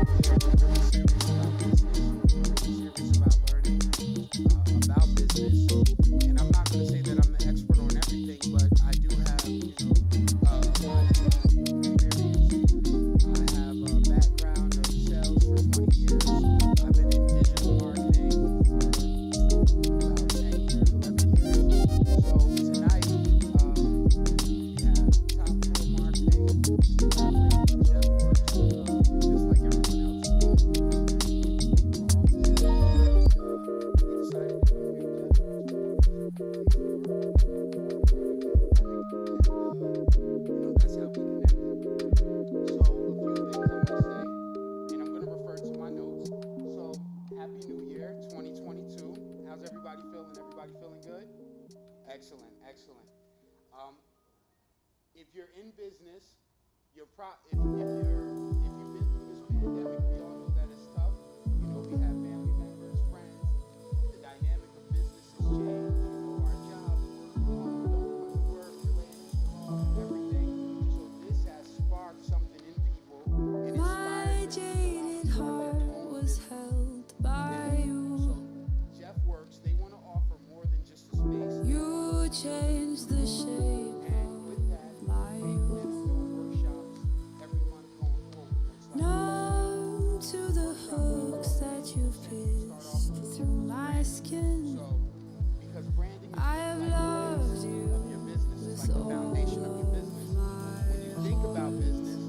we're really serious about business. We're really serious about learning about business. And I'm not going to say that I'm the expert on everything, but I do have, a lot of experience. I have a background of sales for 20 years. I've been in digital marketing for about 10 years, 11 years. So tonight, we have Top Flow Marketing collaborating with Jeff Works. We're just like everyone else in the office. We decided to bring Jeff Works that's how we connected. So a few things I'm going to say, and I'm going to refer to my notes. So happy New Year, 2022. How's everybody feeling? Everybody feeling good? Excellent, excellent. Um, if you're in business, if you've been through this pandemic, we all know that it's tough. We have family members, friends. The dynamic of business has changed. Our jobs, don't want to work, everything. So this has sparked something in people and My inspired them to jaded start their heart own was business. held by So you. Jeff Works, they want to offer more than just a space. You changed the shape And with that, of my they youth. plan on doing workshops every month going forward. Most likely. Numb to the hooks that you've pierced through my skin. So, because branding is I have like the loved base you of your business, it's with like the foundation of all your business. When you think about business,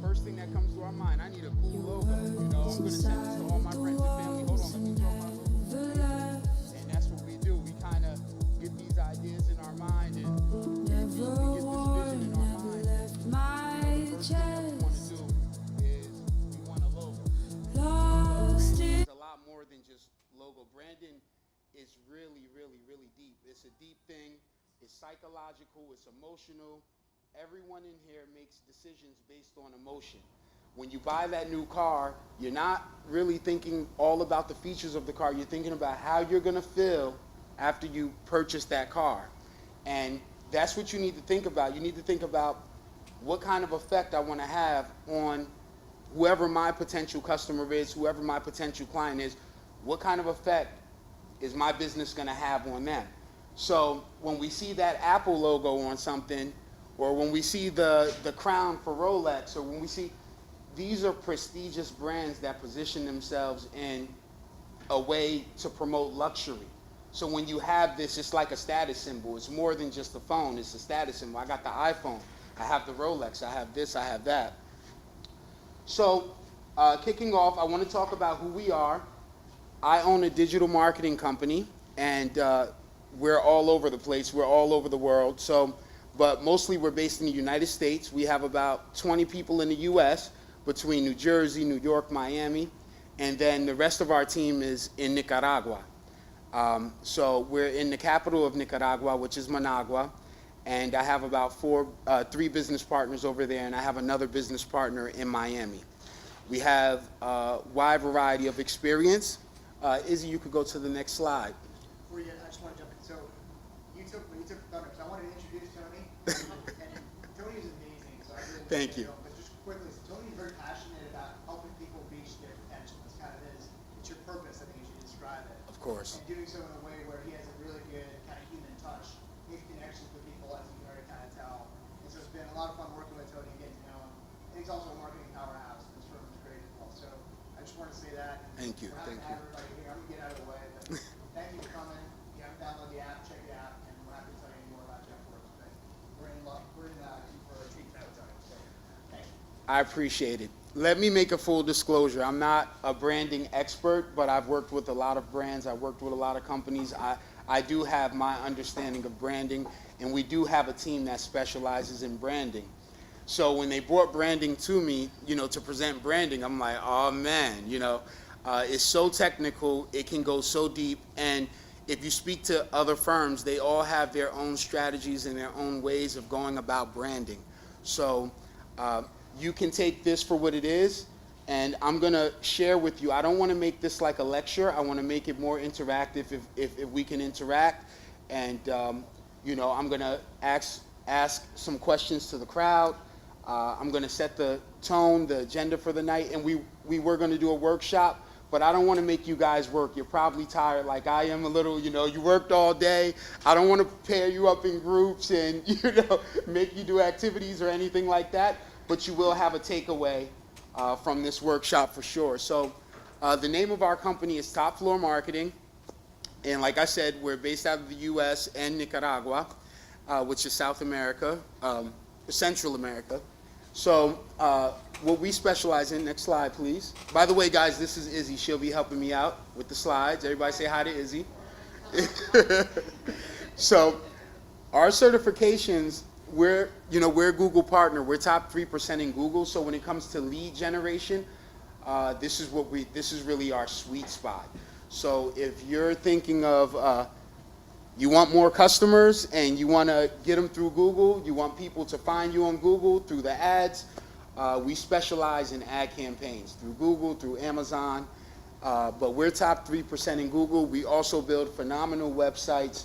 first thing that comes to our mind, I need a cool logo. I'm going to send this to all my friends and family. Hold on, let me throw my logo. never left, And that's what we do. We kind of get these ideas in our mind and never we get this worn, vision in our never mind. left my First thing that we want chest. to do is we want a logo. Lost Branding in is a lot more than just logo. Branding is really, really, really deep. It's a deep thing. It's psychological. It's emotional. Everyone in here makes decisions based on emotion. When you buy that new car, you're not really thinking all about the features of the car. You're thinking about how you're going to feel after you purchase that car. And that's what you need to think about. You need to think about what kind of effect I want to have on whoever my potential customer is, whoever my potential client is. What kind of effect is my business going to have on them? So when we see that Apple logo on something, or when we see the crown for Rolex, or when we see, these are prestigious brands that position themselves in a way to promote luxury. So when you have this, it's like a status symbol. It's more than just a phone. It's a status symbol. I got the iPhone. I have the Rolex. I have this. I have that. So kicking off, I want to talk about who we are. I own a digital marketing company, and we're all over the place. We're all over the world. But mostly we're based in the United States. We have about 20 people in the U.S. between New Jersey, New York, Miami, and then the rest of our team is in Nicaragua. So we're in the capital of Nicaragua, which is Managua, and I have about three business partners over there, and I have another business partner in Miami. We have a wide variety of experience. Izzy, you could go to the next slide. Before you, I just want to jump in. So you took the thunder, because I wanted to introduce Tony, and Tony is amazing. So I really Thank you. But just quickly, so Tony is very passionate about helping people reach their potential. It's kind of it's your purpose. I think you should describe it. Of course. And doing so in a way where he has a really good kind of human touch, makes connections with people, as you can already kind of tell. And so it's been a lot of fun working with Tony, getting to know him. And he's also a marketing powerhouse. This firm is great as well. So I just want to say that. And Thank you. we're happy Thank to have you. everybody here. I'm gonna get out of the way, but thank you for coming. You haven't downloaded the app, check it out, and we're happy to tell you more about Jeff Works. But we're in love. We're in for a treat tonight with Tony. So thank you. I appreciate it. Let me make a full disclosure. I'm not a branding expert, but I've worked with a lot of brands. I've worked with a lot of companies. I do have my understanding of branding, and we do have a team that specializes in branding. So when they brought branding to me, to present branding, I'm like, oh man, it's so technical. It can go so deep. And if you speak to other firms, they all have their own strategies and their own ways of going about branding. So you can take this for what it is, and I'm going to share with you. I don't want to make this like a lecture. I want to make it more interactive if we can interact. And, I'm going to ask some questions to the crowd. I'm going to set the tone, the agenda for the night, and we were going to do a workshop, but I don't want to make you guys work. You're probably tired like I am a little, you worked all day. I don't want to pair you up in groups and, make you do activities or anything like that, but you will have a takeaway from this workshop for sure. So the name of our company is Top Floor Marketing, and like I said, we're based out of the U.S. and Nicaragua, which is South America, Central America. So what we specialize in, next slide please. By the way guys, this is Izzy. She'll be helping me out with the slides. Everybody say hi to Izzy. So our certifications, we're a Google partner. We're top 3% in Google. So when it comes to lead generation, this is really our sweet spot. So if you're thinking of you want more customers and you want to get them through Google, you want people to find you on Google through the ads, we specialize in ad campaigns through Google, through Amazon, but we're top 3% in Google. We also build phenomenal websites.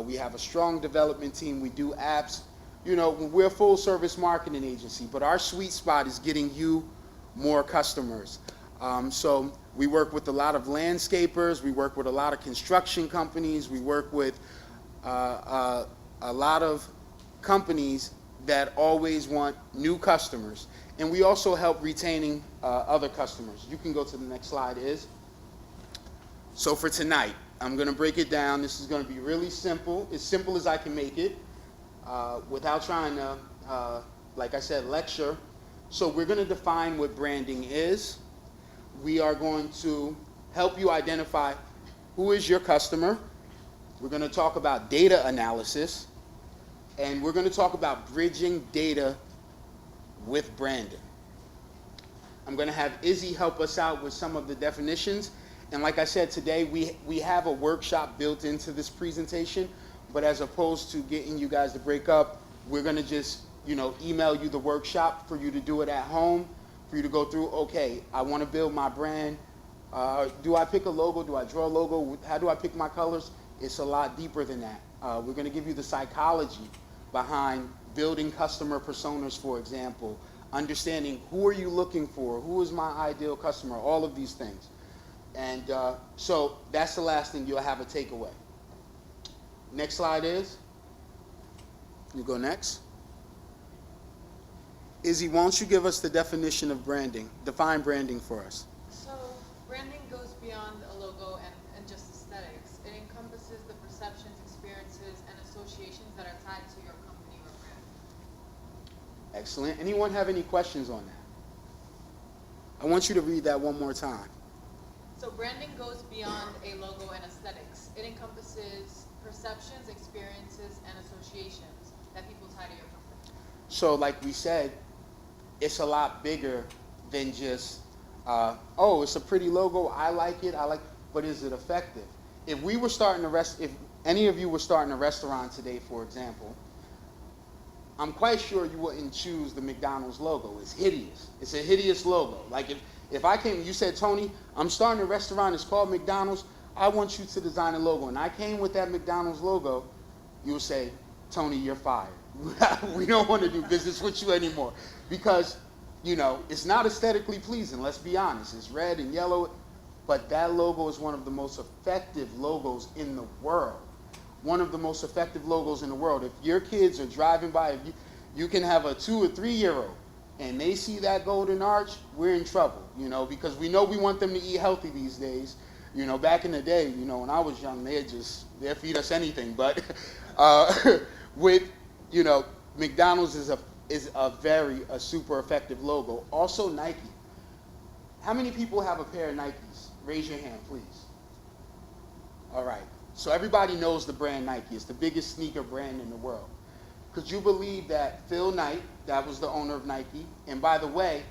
We have a strong development team. We do apps. We're a full service marketing agency, but our sweet spot is getting you more customers. So we work with a lot of landscapers. We work with a lot of construction companies. We work with a lot of companies that always want new customers. And we also help retaining other customers. You can go to the next slide, So for tonight, I'm going to break it down. This is going to be really simple, as simple as I can make it, without trying to, like I said, lecture. So we're going to define what branding is. We are going to help you identify who is your customer. We're going to talk about data analysis. And we're going to talk about bridging data with branding. I'm going to have Izzy help us out with some of the definitions. And like I said, today we have a workshop built into this presentation. But as opposed to getting you guys to break up, we're going to just email you the workshop for you to do it at home. For you to go through, okay, I want to build my brand. Do I pick a logo? Do I draw a logo? How do I pick my colors? It's a lot deeper than that. We're going to give you the psychology behind building customer personas, for example, understanding who are you looking for, who is my ideal customer, all of these things. And so that's the last thing. You'll have a takeaway. Next slide is, you go next. Izzy, why don't you give us the definition of branding? Define branding for us. So branding goes beyond a logo and just aesthetics. It encompasses the perceptions, experiences, and associations that are tied to your company or brand. Excellent. Anyone have any questions on that? I want you to read that one more time. So branding goes beyond a logo and aesthetics. It encompasses perceptions, experiences, and associations that people tie to your company. So like we said, it's a lot bigger than just, oh, it's a pretty logo, I like it, but is it effective? If any of you were starting a restaurant today, for example, I'm quite sure you wouldn't choose the McDonald's logo. It's hideous. It's a hideous logo. Like if I came, you said, Tony, I'm starting a restaurant, it's called McDonald's, I want you to design a logo. And I came with that McDonald's logo, you would say, Tony, you're fired. We don't want to do business with you anymore. Because, it's not aesthetically pleasing, let's be honest. It's red and yellow, but that logo is one of the most effective logos in the world. One of the most effective logos in the world. If your kids are driving by, you can have a 2 or 3 year old, and they see that golden arch, we're in trouble, because we know we want them to eat healthy these days. Back in the day, when I was young, they'd feed us anything. But with, McDonald's is a super effective logo. Also Nike. How many people have a pair of Nikes? Raise your hand, please. All right. So everybody knows the brand Nike. It's the biggest sneaker brand in the world. Could you believe that Phil Knight, that was the owner of Nike, and by the way,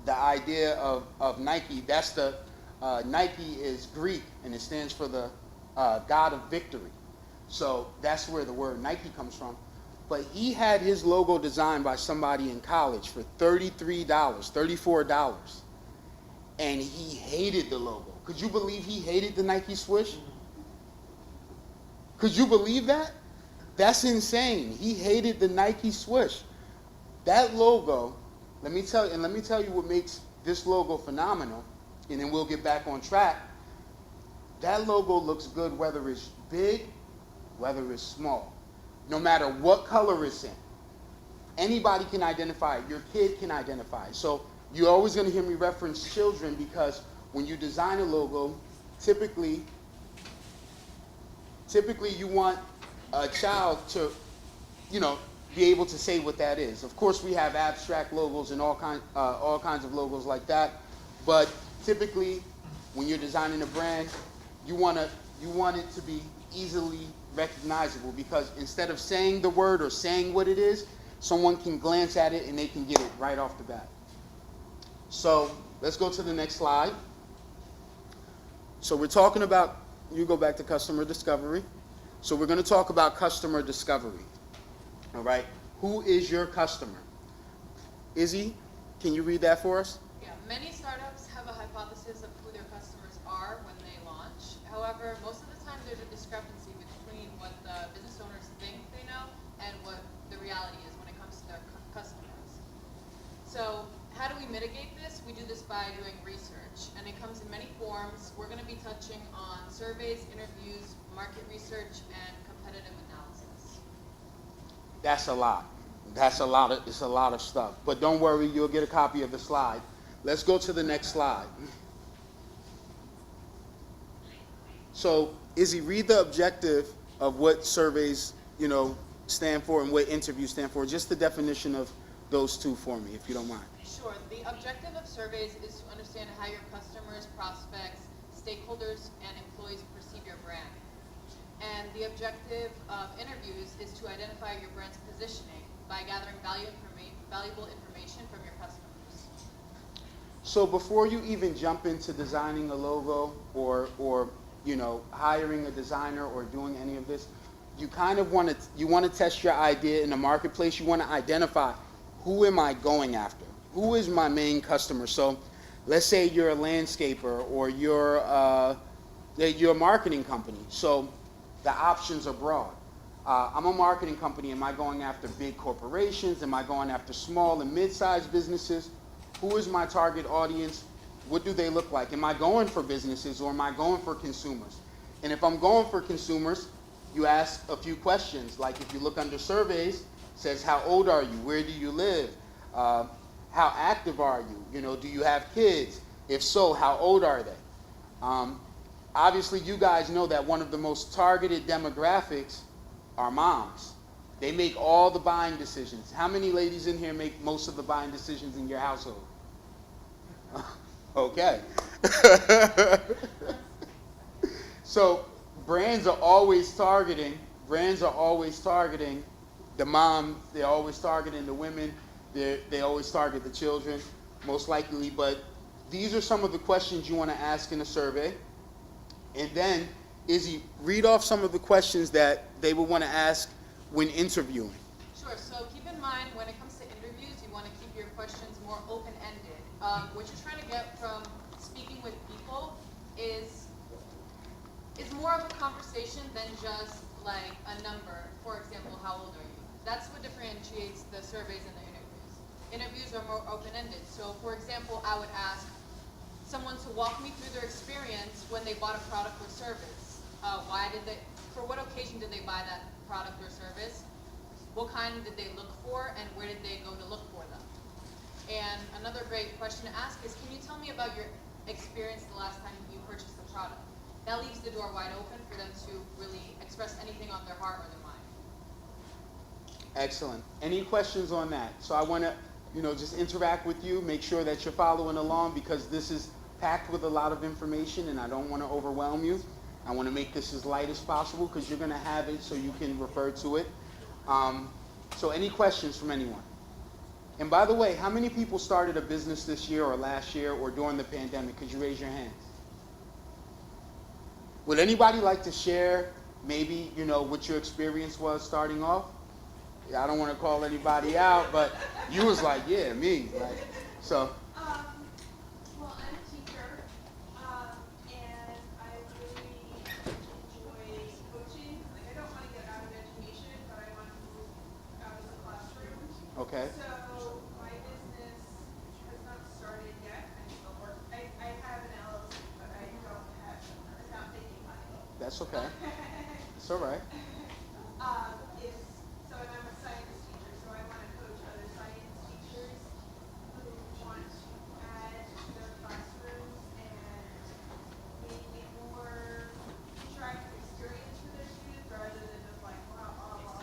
the idea of Nike, that's the, Nike is Greek, and it stands for the God of victory. So that's where the word Nike comes from. But he had his logo designed by somebody in college for $33, $34. And he hated the logo. Could you believe he hated the Nike swoosh? Could you believe that? That's insane. He hated the Nike swoosh. That logo, let me tell you what makes this logo phenomenal, and then we'll get back on track. That logo looks good whether it's big, whether it's small, no matter what color it's in. Anybody can identify it. Your kid can identify it. So you're always going to hear me reference children, because when you design a logo, typically you want a child to, be able to say what that is. Of course, we have abstract logos and all kinds of logos like that, but typically, when you're designing a brand, you want it to be easily recognizable, because instead of saying the word or saying what it is, someone can glance at it and they can get it right off the bat. So let's go to the next slide. So we're talking about, you go back to customer discovery. So we're going to talk about customer discovery. All right. Who is your customer? Izzy, can you read that for us? Yeah, many startups have a hypothesis of who their customers are when they launch. However, most of the time there's a discrepancy between what the business owners think they know and what the reality is when it comes to their customers. So how do we mitigate this? We do this by doing research, and it comes in many forms. We're going to be touching on surveys, interviews, market research, and competitive analysis. That's a lot. It's a lot of stuff. But don't worry, you'll get a copy of the slide. Let's go to the next slide. So, Izzy, read the objective of what surveys, stand for and what interviews stand for. Just the definition of those two for me, if you don't mind. Sure. The objective of surveys is to understand how your customers, prospects, stakeholders, and employees perceive your brand. And the objective of interviews is to identify your brand's positioning by gathering valuable information from your customers. So before you even jump into designing a logo or hiring a designer or doing any of this, you kind of want to test your idea in the marketplace. You want to identify, who am I going after? Who is my main customer? So let's say you're a landscaper or you're a marketing company. So the options are broad. I'm a marketing company. Am I going after big corporations? Am I going after small and mid-sized businesses? Who is my target audience? What do they look like? Am I going for businesses or am I going for consumers? And if I'm going for consumers, you ask a few questions. Like if you look under surveys, it says, how old are you? Where do you live? How active are you? Do you have kids? If so, how old are they? Obviously, you guys know that one of the most targeted demographics are moms. They make all the buying decisions. How many ladies in here make most of the buying decisions in your household? Okay. So brands are always targeting the mom. They're always targeting the women. They always target the children, most likely. But these are some of the questions you want to ask in a survey. And then, Izzy, read off some of the questions that they would want to ask when interviewing. Sure. So keep in mind, when it comes to interviews, you want to keep your questions more open-ended. What you're trying to get from speaking with people is more of a conversation than just like a number. For example, how old are you? That's what differentiates the surveys and the interviews. Interviews are more open-ended. So, for example, I would ask someone to walk me through their experience when they bought a product or service. For what occasion did they buy that product or service? What kind did they look for, and where did they go to look for them? And another great question to ask is, can you tell me about your experience the last time you purchased a product? That leaves the door wide open for them to really express anything on their heart or their mind. Excellent. Any questions on that? So I want to, just interact with you, make sure that you're following along, because this is packed with a lot of information and I don't want to overwhelm you. I want to make this as light as possible because you're going to have it so you can refer to it. So any questions from anyone? And by the way, how many people started a business this year or last year or during the pandemic? Could you raise your hands? Would anybody like to share maybe, what your experience was starting off? Yeah, I don't want to call anybody out, but you was like, yeah, me. Like, so. Well, I'm a teacher, and I really enjoy coaching. Like, I don't want to get out of education, but I want to move out of the classroom. Okay. So That's okay. It's all right. Is, so and I'm a science teacher, so I want to coach other science teachers who want to add to their classrooms and make it more interactive experience for their students rather than just like, this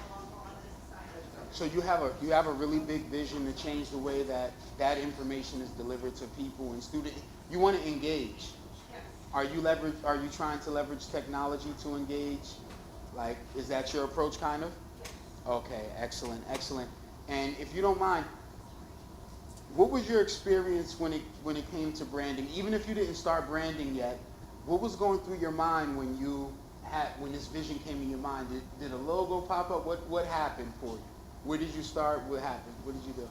is science. So you have a really big vision to change the way that that information is delivered to people and students. You want to engage. Yes. Are you trying to leverage technology to engage? Like, is that your approach, kind of? Yes. Okay, excellent, excellent. And if you don't mind, what was your experience when it came to branding? Even if you didn't start branding yet, what was going through your mind when this vision came in your mind? Did a logo pop up? What happened for you? Where did you start? What happened? What did you do?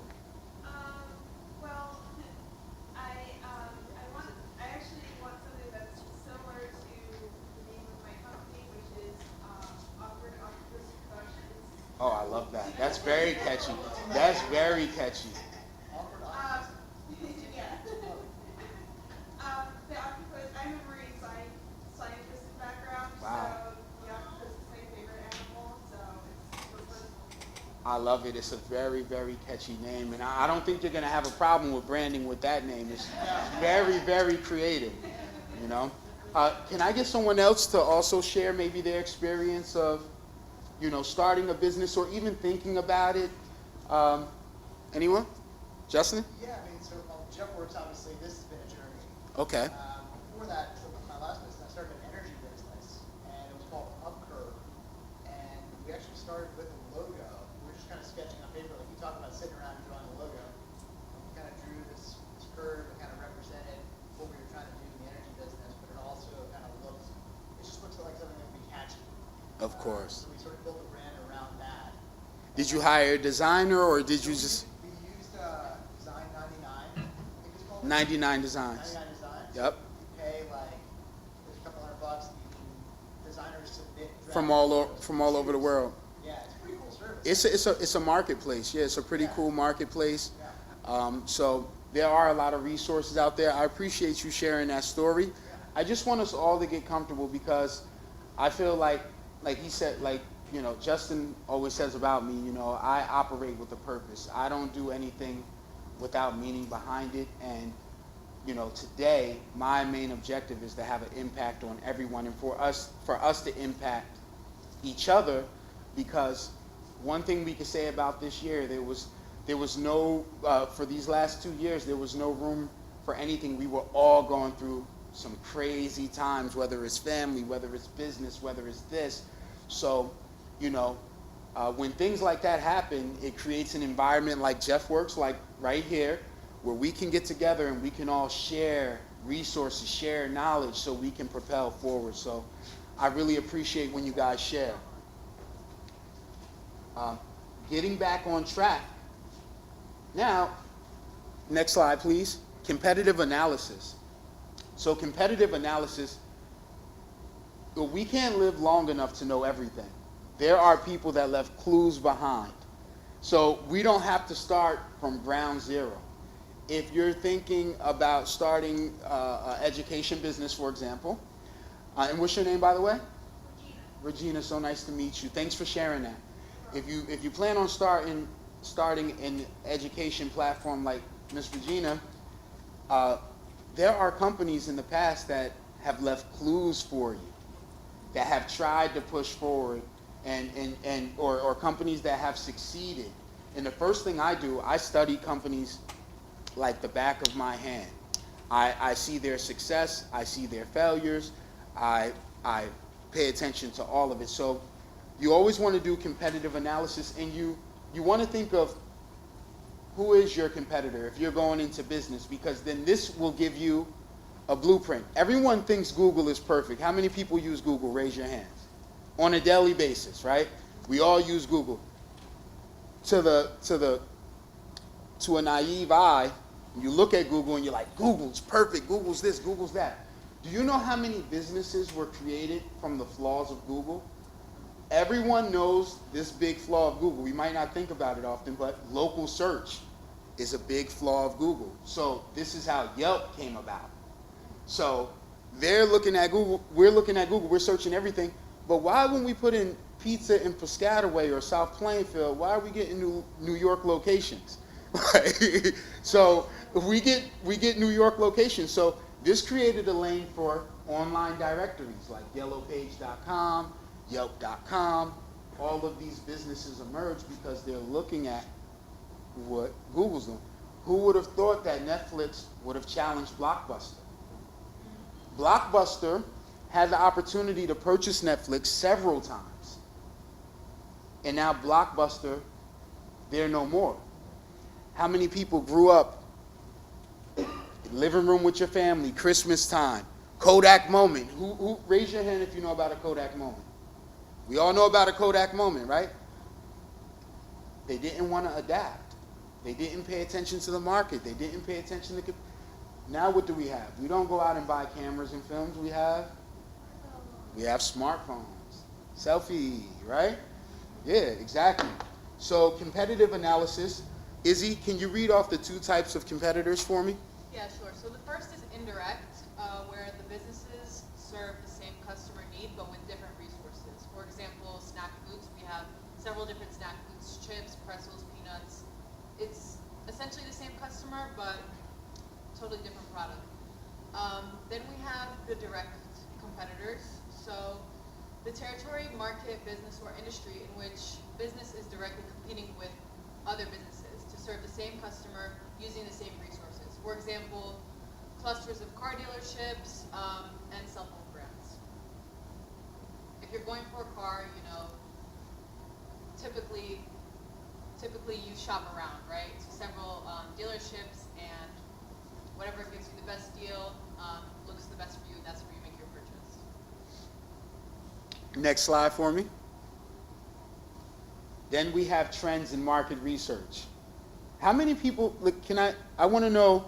Well, I actually want something that's similar to the name of my company, which is Awkward Octopus Productions. Oh, I love that. That's very catchy. That's very catchy. Yeah. The octopus, I'm a marine scientist in background, Wow. so the octopus is my favorite animal, so it's super fun. I love it. It's a very, very catchy name. And I don't think you're going to have a problem with branding with that name. It's very, very creative, you know. Can I get someone else to also share maybe their experience of, starting a business or even thinking about it? Anyone? Justin? Yeah, I mean, so JeffWorks, obviously, this has been a journey. Okay. Before that, so my last business, I started an energy business, and it was called Upcurve. And we actually started with a logo. We were just kind of sketching on paper, like you talk about sitting around and drawing a logo. And we kind of drew this curve that kind of represented what we were trying to do in the energy business, but it also kind of it just looks like something that would be catchy. Of course. So we sort of built a brand around that. Did you hire a designer or did you just We used Design 99, I think it's called. 99 Designs? 99 Designs. Yep. You pay there's a couple $100. Designers submit From all over the world. Yeah, it's a pretty cool service. It's a marketplace. Yeah, it's a pretty Yeah. cool marketplace. Yeah. So there are a lot of resources out there. I appreciate you sharing that story. I just want us all to get comfortable because I feel like he said, Justin always says about me, I operate with a purpose. I don't do anything without meaning behind it. And, today my main objective is to have an impact on everyone and for us to impact each other, because one thing we could say about this year, there was no, for these last 2 years, there was no room for anything. We were all going through some crazy times, whether it's family, whether it's business, whether it's this. So, when things like that happen, it creates an environment like JeffWorks, like right here, where we can get together and we can all share resources, share knowledge so we can propel forward. So I really appreciate when you guys share. Getting back on track. Now, next slide, please. Competitive analysis. So competitive analysis, we can't live long enough to know everything. There are people that left clues behind. So we don't have to start from ground zero. If you're thinking about starting an education business, for example, and what's your name, by the way? Regina, so nice to meet you. Thanks for sharing that. If you plan on starting an education platform like Miss Regina, there are companies in the past that have left clues for you, that have tried to push forward, or companies that have succeeded. And the first thing I do, I study companies like the back of my hand. I see their success, I see their failures, I pay attention to all of it. So you always want to do competitive analysis, and you want to think of who is your competitor if you're going into business, because then this will give you a blueprint. Everyone thinks Google is perfect. How many people use Google? Raise your hands. On a daily basis, right? We all use Google. To a naive eye, you look at Google and you're like, Google's perfect, Google's this, Google's that. Do you know how many businesses were created from the flaws of Google? Everyone knows this big flaw of Google. We might not think about it often, but local search is a big flaw of Google. So this is how Yelp came about. So They're looking at Google. We're looking at Google. We're searching everything. But why, when we put in pizza in Piscataway or South Plainfield, why are we getting New York locations? Right? So we get New York locations. So this created a lane for online directories like yellowpage.com, yelp.com. All of these businesses emerge because they're looking at what Google's doing. Who would have thought that Netflix would have challenged Blockbuster? Blockbuster had the opportunity to purchase Netflix several times. And now Blockbuster, they're no more. How many people grew up living room with your family, Christmas time, Kodak moment? Who raise your hand if you know about a Kodak moment? We all know about a Kodak moment, right? They didn't want to adapt. They didn't pay attention to the market. They didn't pay attention to... Now what do we have? We don't go out and buy cameras and films. We have smartphones, selfie, right? Yeah, exactly. So competitive analysis. Izzy, can you read off the two types of competitors for me? Yeah, sure. So the first is indirect, where the businesses serve the same customer need, but with different resources. For example, snack foods. We have several different snack foods, chips, pretzels, peanuts. It's essentially the same customer, but totally different product. Then we have the direct competitors. So the territory, market, business, or industry in which business is directly competing with other businesses to serve the same customer using the same resources. For example, clusters of car dealerships and cell phone brands. If you're going for a car, you know, typically you shop around, right? So several dealerships, and whatever gives you the best deal, looks the best for you, that's where you make your purchase. Next slide for me. Then we have trends in market research. How many people, look, I want to know,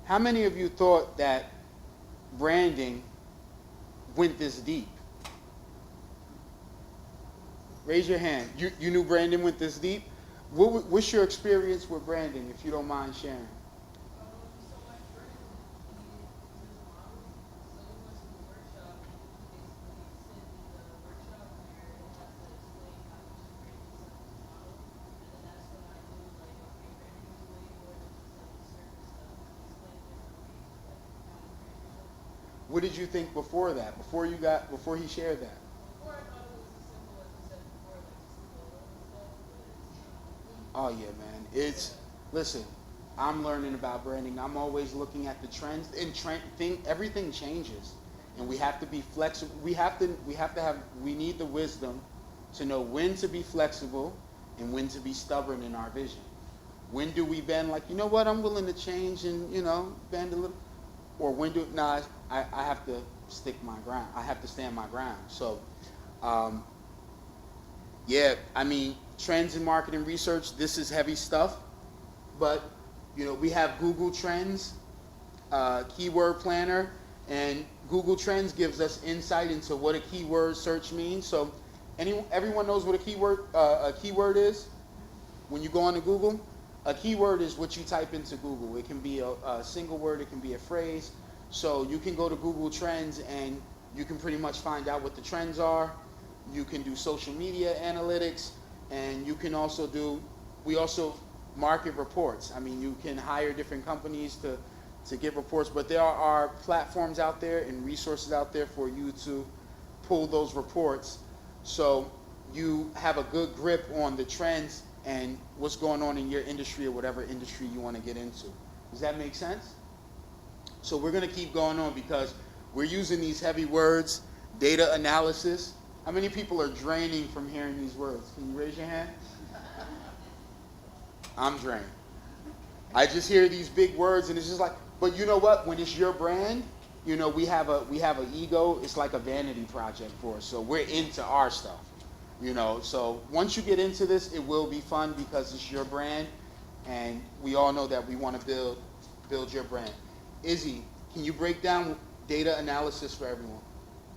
how many of you thought that branding went this deep? Raise your hand. You knew branding went this deep? What's your experience with branding, if you don't mind sharing? What did you think before that? Before he shared that? Oh yeah, man. Listen, I'm learning about branding. I'm always looking at the trends, and everything changes, and we have to be flexible. We need the wisdom to know when to be flexible and when to be stubborn in our vision. When do we bend, like, you know what, I'm willing to change and, bend a little, or when do, I have to stick my ground. I have to stand my ground. So, yeah, I mean, trends in marketing research, this is heavy stuff, but, we have Google Trends, Keyword Planner, and Google Trends gives us insight into what a keyword search means. So, everyone knows what a keyword is? When you go onto Google, a keyword is what you type into Google. It can be a single word, it can be a phrase. So you can go to Google Trends and you can pretty much find out what the trends are. You can do social media analytics, and you can also we also market reports. I mean, you can hire different companies to get reports, but there are platforms out there and resources out there for you to pull those reports, so you have a good grip on the trends and what's going on in your industry or whatever industry you want to get into. Does that make sense? So we're going to keep going on because we're using these heavy words, data analysis. How many people are draining from hearing these words? Can you raise your hand? I'm drained. I just hear these big words and it's just like, but you know what? When it's your brand, we have an ego. It's like a vanity project for us. So we're into our stuff. So once you get into this, it will be fun because it's your brand, and we all know that we want to build your brand. Izzy, can you break down data analysis for everyone?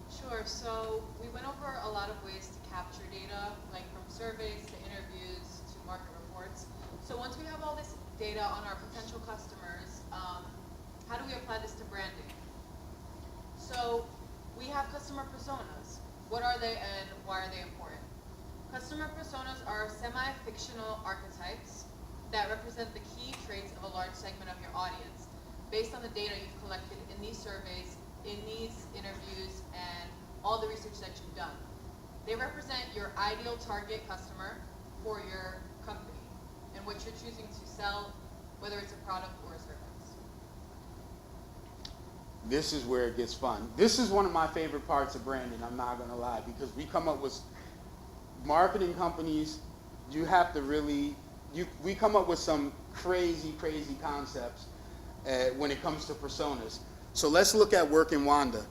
Sure. So we went over a lot of ways to capture data, like from surveys to interviews to market reports. So once we have all this data on our potential customers, how do we apply this to branding? So have customer personas. What are they and why are they important? Customer personas are semi-fictional archetypes that represent the key traits of a large segment of your audience based on the data you've collected in these surveys, in these interviews, and all the research that you've done. They represent your ideal target customer for your company and what you're choosing to sell, whether it's a product or a service. This is where it gets fun. This is one of my favorite parts of branding, I'm not gonna lie, because we come up with marketing companies, you have to really, we come up with some crazy concepts when it comes to personas. So let's look at Work in Wanda.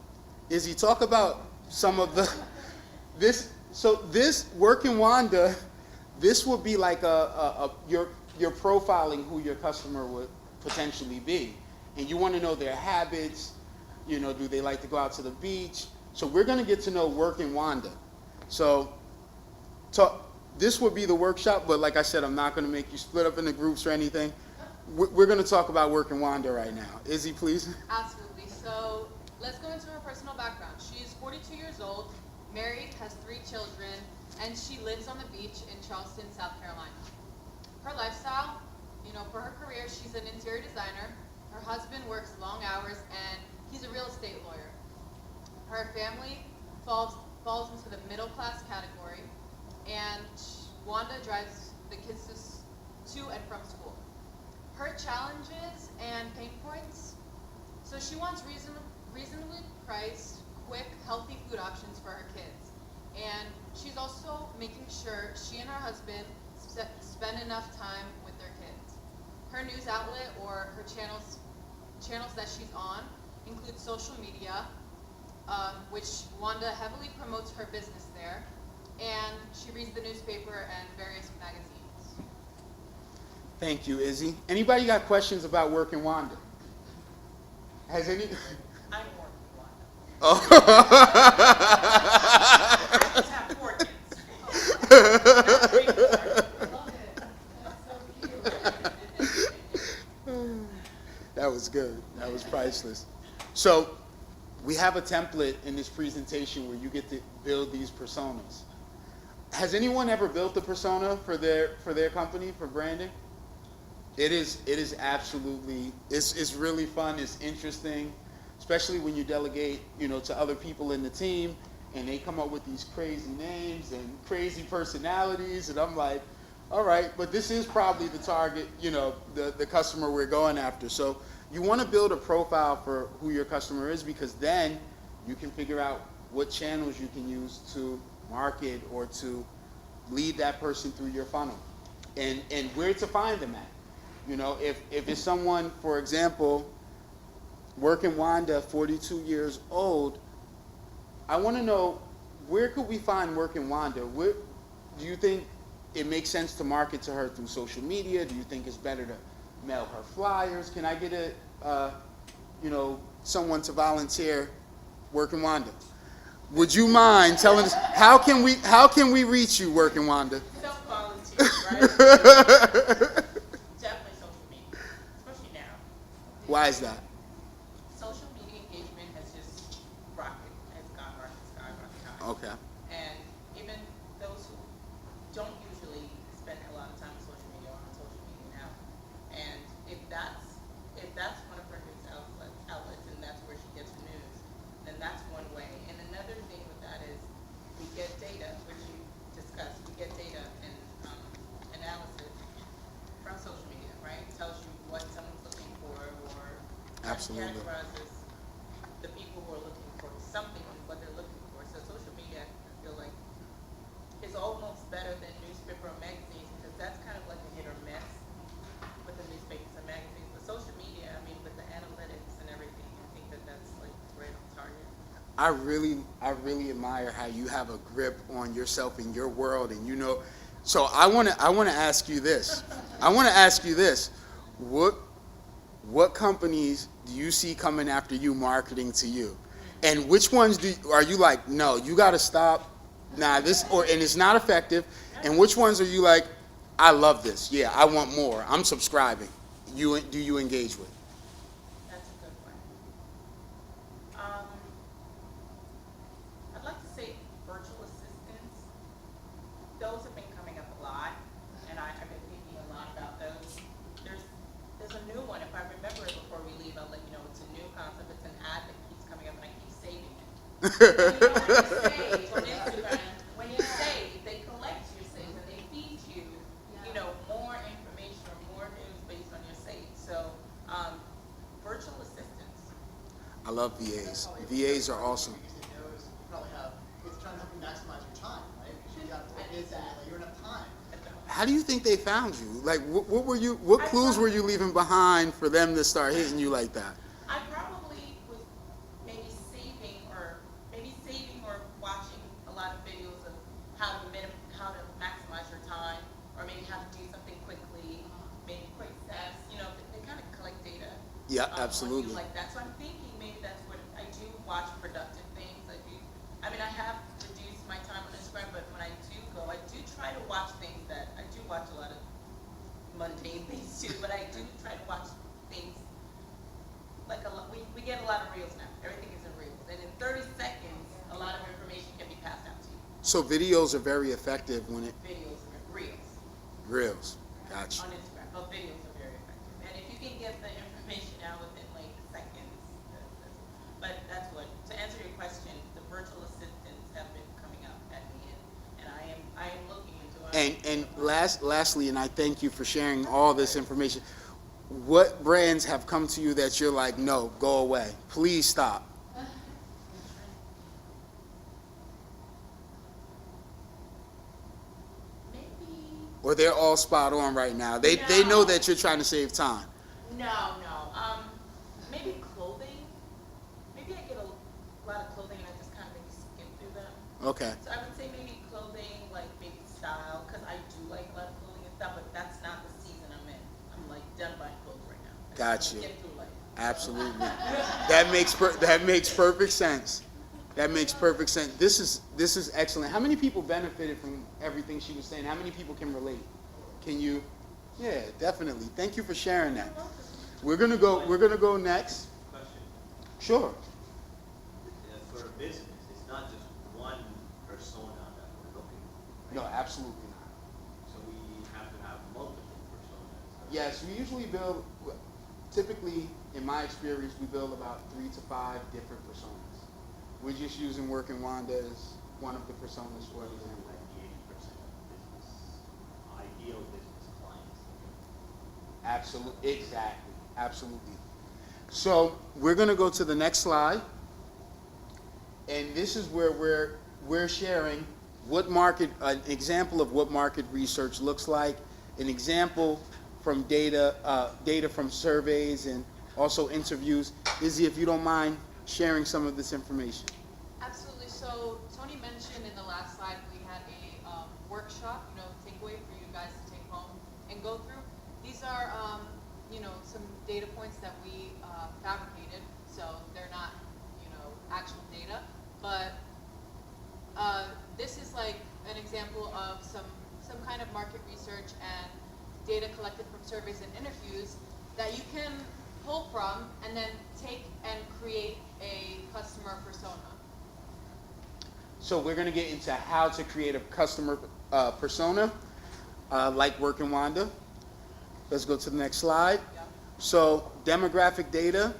Izzy, talk about some of the, this Work in Wanda, this would be like you're profiling who your customer would potentially be. And you want to know their habits, you know, do they like to go out to the beach? So we're going to get to know Work in Wanda. So this would be the workshop, but like I said, I'm not going to make you split up into groups or anything. We're going to talk about Work in Wanda right now. Izzy, please. Absolutely. So let's go into her personal background. She is 42 years old, married, has 3 children, and she lives on the beach in Charleston, South Carolina. Her lifestyle, you know, for her career, she's an interior designer. Her husband works long hours, and he's a real estate lawyer. Her family falls into the middle class category, and Wanda drives the kids to and from school. Her challenges and pain points, so she wants reasonably priced, quick, healthy food options for her kids. And she's also making sure she and her husband spend enough time with their kids. Her news outlet or her channels that she's on include social media, which Wanda heavily promotes her business there, and she reads the newspaper and various magazines. Thank you, Izzy. Anybody got questions about Work in Wanda? Has any? I'm working on it. Oh. I just have 4 kids. Not 3 more. That was good. That was priceless. So we have a template in this presentation where you get to build these personas. Has anyone ever built a persona for their company, for branding? It is absolutely, it's really fun, it's interesting, especially when you delegate, you know, to other people in the team and they come up with these crazy names and crazy personalities, and I'm like, all right, but this is probably the target, you know, the customer we're going after. So you want to build a profile for who your customer is, because then you can figure out what channels you can use to market or to lead that person through your funnel, and where to find them at. You know, if it's someone, for example, Work in Wanda, 42 years old, I want to know, where could we find Work in Wanda? Where, do you think it makes sense to market to her through social media? Do you think it's better to mail her flyers? Can I get someone to volunteer Work in Wanda? Would you mind telling us, how can we reach you, Work in Wanda? Self-volunteer, right? Definitely social media, especially now. Why is that? Social media engagement has just rocketed, has gone skyrocketed. Okay. And even those who don't usually spend a lot of time on social media are on social media now. And if that's one of her news outlets and that's where she gets her news, then that's one way. And another thing with that is we get data, which you discussed. We get data and analysis from social media, right? It tells you what someone's looking for, or Absolutely. categorizes the people who are looking for something and what they're looking for. So social media, I feel like, is almost better than newspaper or magazines, because that's kind of like a hit or miss with the newspapers and magazines. But social media, I mean, with the analytics and everything, I think that's like right on target. I really admire how you have a grip on yourself and your world, and you know. So I want to ask you this. What companies do you see coming after you, marketing to you, and which ones are you like, no, you got to stop, nah, and it's not effective, and which ones are you like, I love this, yeah, I want more, I'm subscribing? Do you engage with? That's a good one. On Instagram, when you save, they collect your saves and they feed you, you know, more information or more news based on your saves. So, virtual assistants. I love VAs. VAs are awesome. Because it knows you probably have, it's trying to help you maximize your time, right? Because you got kids and like, you don't have time. How do you think they found you? Like, what were you? What clues were you leaving behind for them to start hitting you like that? I probably was maybe saving or watching a lot of videos of how to maximize your time, or maybe how to do something quickly, maybe quick steps. You know, they kind of collect data. Yeah, On you absolutely. like that. So I'm thinking maybe that's what I do. Watch productive things. I mean, I have reduced my time on Instagram, but when I do go, I do try to watch things that I do watch a lot of mundane things too. But I do try to watch things like we get a lot of reels now. Everything is in reels, and in 30 seconds, a lot of information can be passed out to you. So videos are very effective when it Videos, reels reels. Gotcha. on Instagram, but videos are very effective. And if you can get the information out within like seconds, but that's what, to answer your question, the virtual assistants have been coming up at me, and I am looking into it. And lastly, and I thank you for sharing all this information. What brands have come to you that you're like, no, go away, please stop? Maybe. Or they're all spot on right now. They know No. that you're trying to save time. No. Maybe clothing. Maybe I get a lot of clothing and I just kind of maybe skim through them. Okay. So I would say maybe clothing, like maybe style, because I do like a lot of clothing and stuff, but that's not the season I'm in. I'm like done buying clothes right now. I just Got wanna you. Get through life. Absolutely. That makes perfect sense. That makes perfect sense. This is excellent. How many people benefited from everything she was saying? How many people can relate? Can you? Yeah, definitely. Thank you for sharing that. We're gonna go next. Question. Sure. For a business, it's not just one persona that we're looking for. No, right? absolutely not. So we have to have multiple personas. Yes, we usually build, typically, in my experience, we build about 3 to 5 different personas. We're just using Working Wanda as one of the personas for What is example. like the 80% of business, ideal business clients? Absolutely, exactly, absolutely. So we're going to go to the next slide, and this is where we're sharing what market, an example of what market research looks like, an example from data from surveys and also interviews. Izzy, if you don't mind sharing some of this information. Absolutely. So Tony mentioned in the last slide we had a workshop, takeaway for you guys to take home and go through. These are, some data points that we fabricated, so they're not, actual data, but this is like an example of some kind of market research and data collected from surveys and interviews that you can pull from and then take and create a customer persona. So we're going to get into how to create a customer persona, like Working Wanda. Let's go to the next slide. Yep. So demographic data,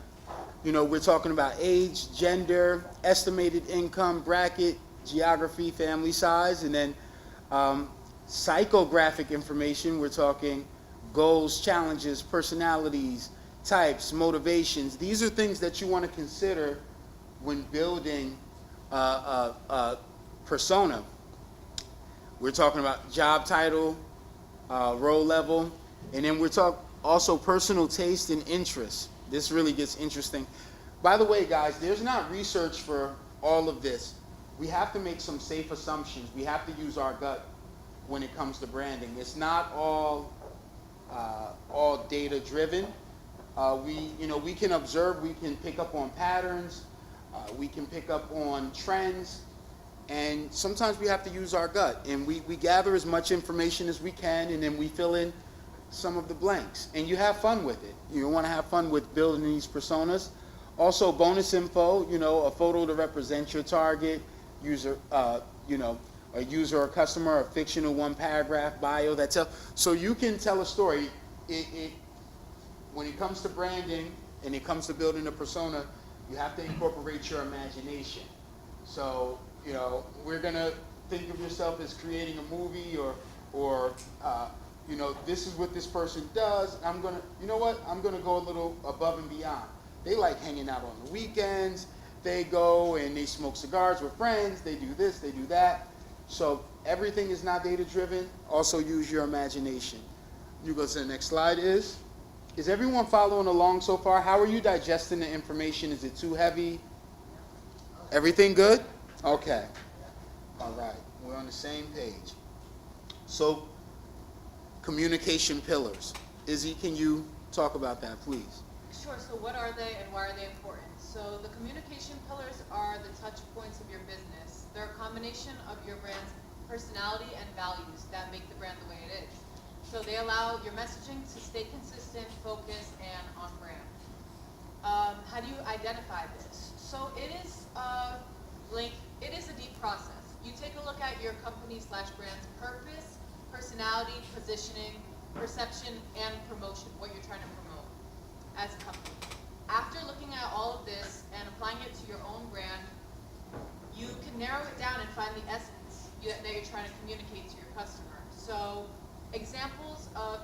we're talking about age, gender, estimated income bracket, geography, family size, and then psychographic information. We're talking goals, challenges, personalities, types, motivations. These are things that you want to consider when building a persona. We're talking about job title, role level, and then we're talking also personal taste and interests. This really gets interesting. By the way, guys, there's not research for all of this. We have to make some safe assumptions. We have to use our gut when it comes to branding. It's not all data driven. We can observe, we can pick up on patterns, we can pick up on trends, and sometimes we have to use our gut, and we gather as much information as we can, and then we fill in some of the blanks, and you have fun with it. You want to have fun with building these personas. Also, bonus info, a photo to represent your target, user, a user or customer, a fictional 1-paragraph bio that tells, so you can tell a story. When it comes to branding and it comes to building a persona, you have to incorporate your imagination. So, we're gonna think of yourself as creating a movie or this is what this person does. I'm gonna go a little above and beyond. They like hanging out on the weekends. They go and they smoke cigars with friends. They do this, they do that. So everything is not data driven. Also use your imagination. You go to the next slide. Is everyone following along so far? How are you digesting the information? Is it too heavy? Everything good? Okay. All right. We're on the same page. So communication pillars. Izzy, can you talk about that, please? Sure, so what are they and why are they important? So the communication pillars are the touch points of your business. They're a combination of your brand's personality and values that make the brand the way it is. So they allow your messaging to stay consistent, focused, and on brand. How do you identify this? So it is a deep process. You take a look at your company/brand's purpose, personality, positioning, perception, and promotion, what you're trying to promote as a company. After looking at all of this and applying it to your own brand, you can narrow it down and find the essence that you're trying to communicate to your customer. So examples of,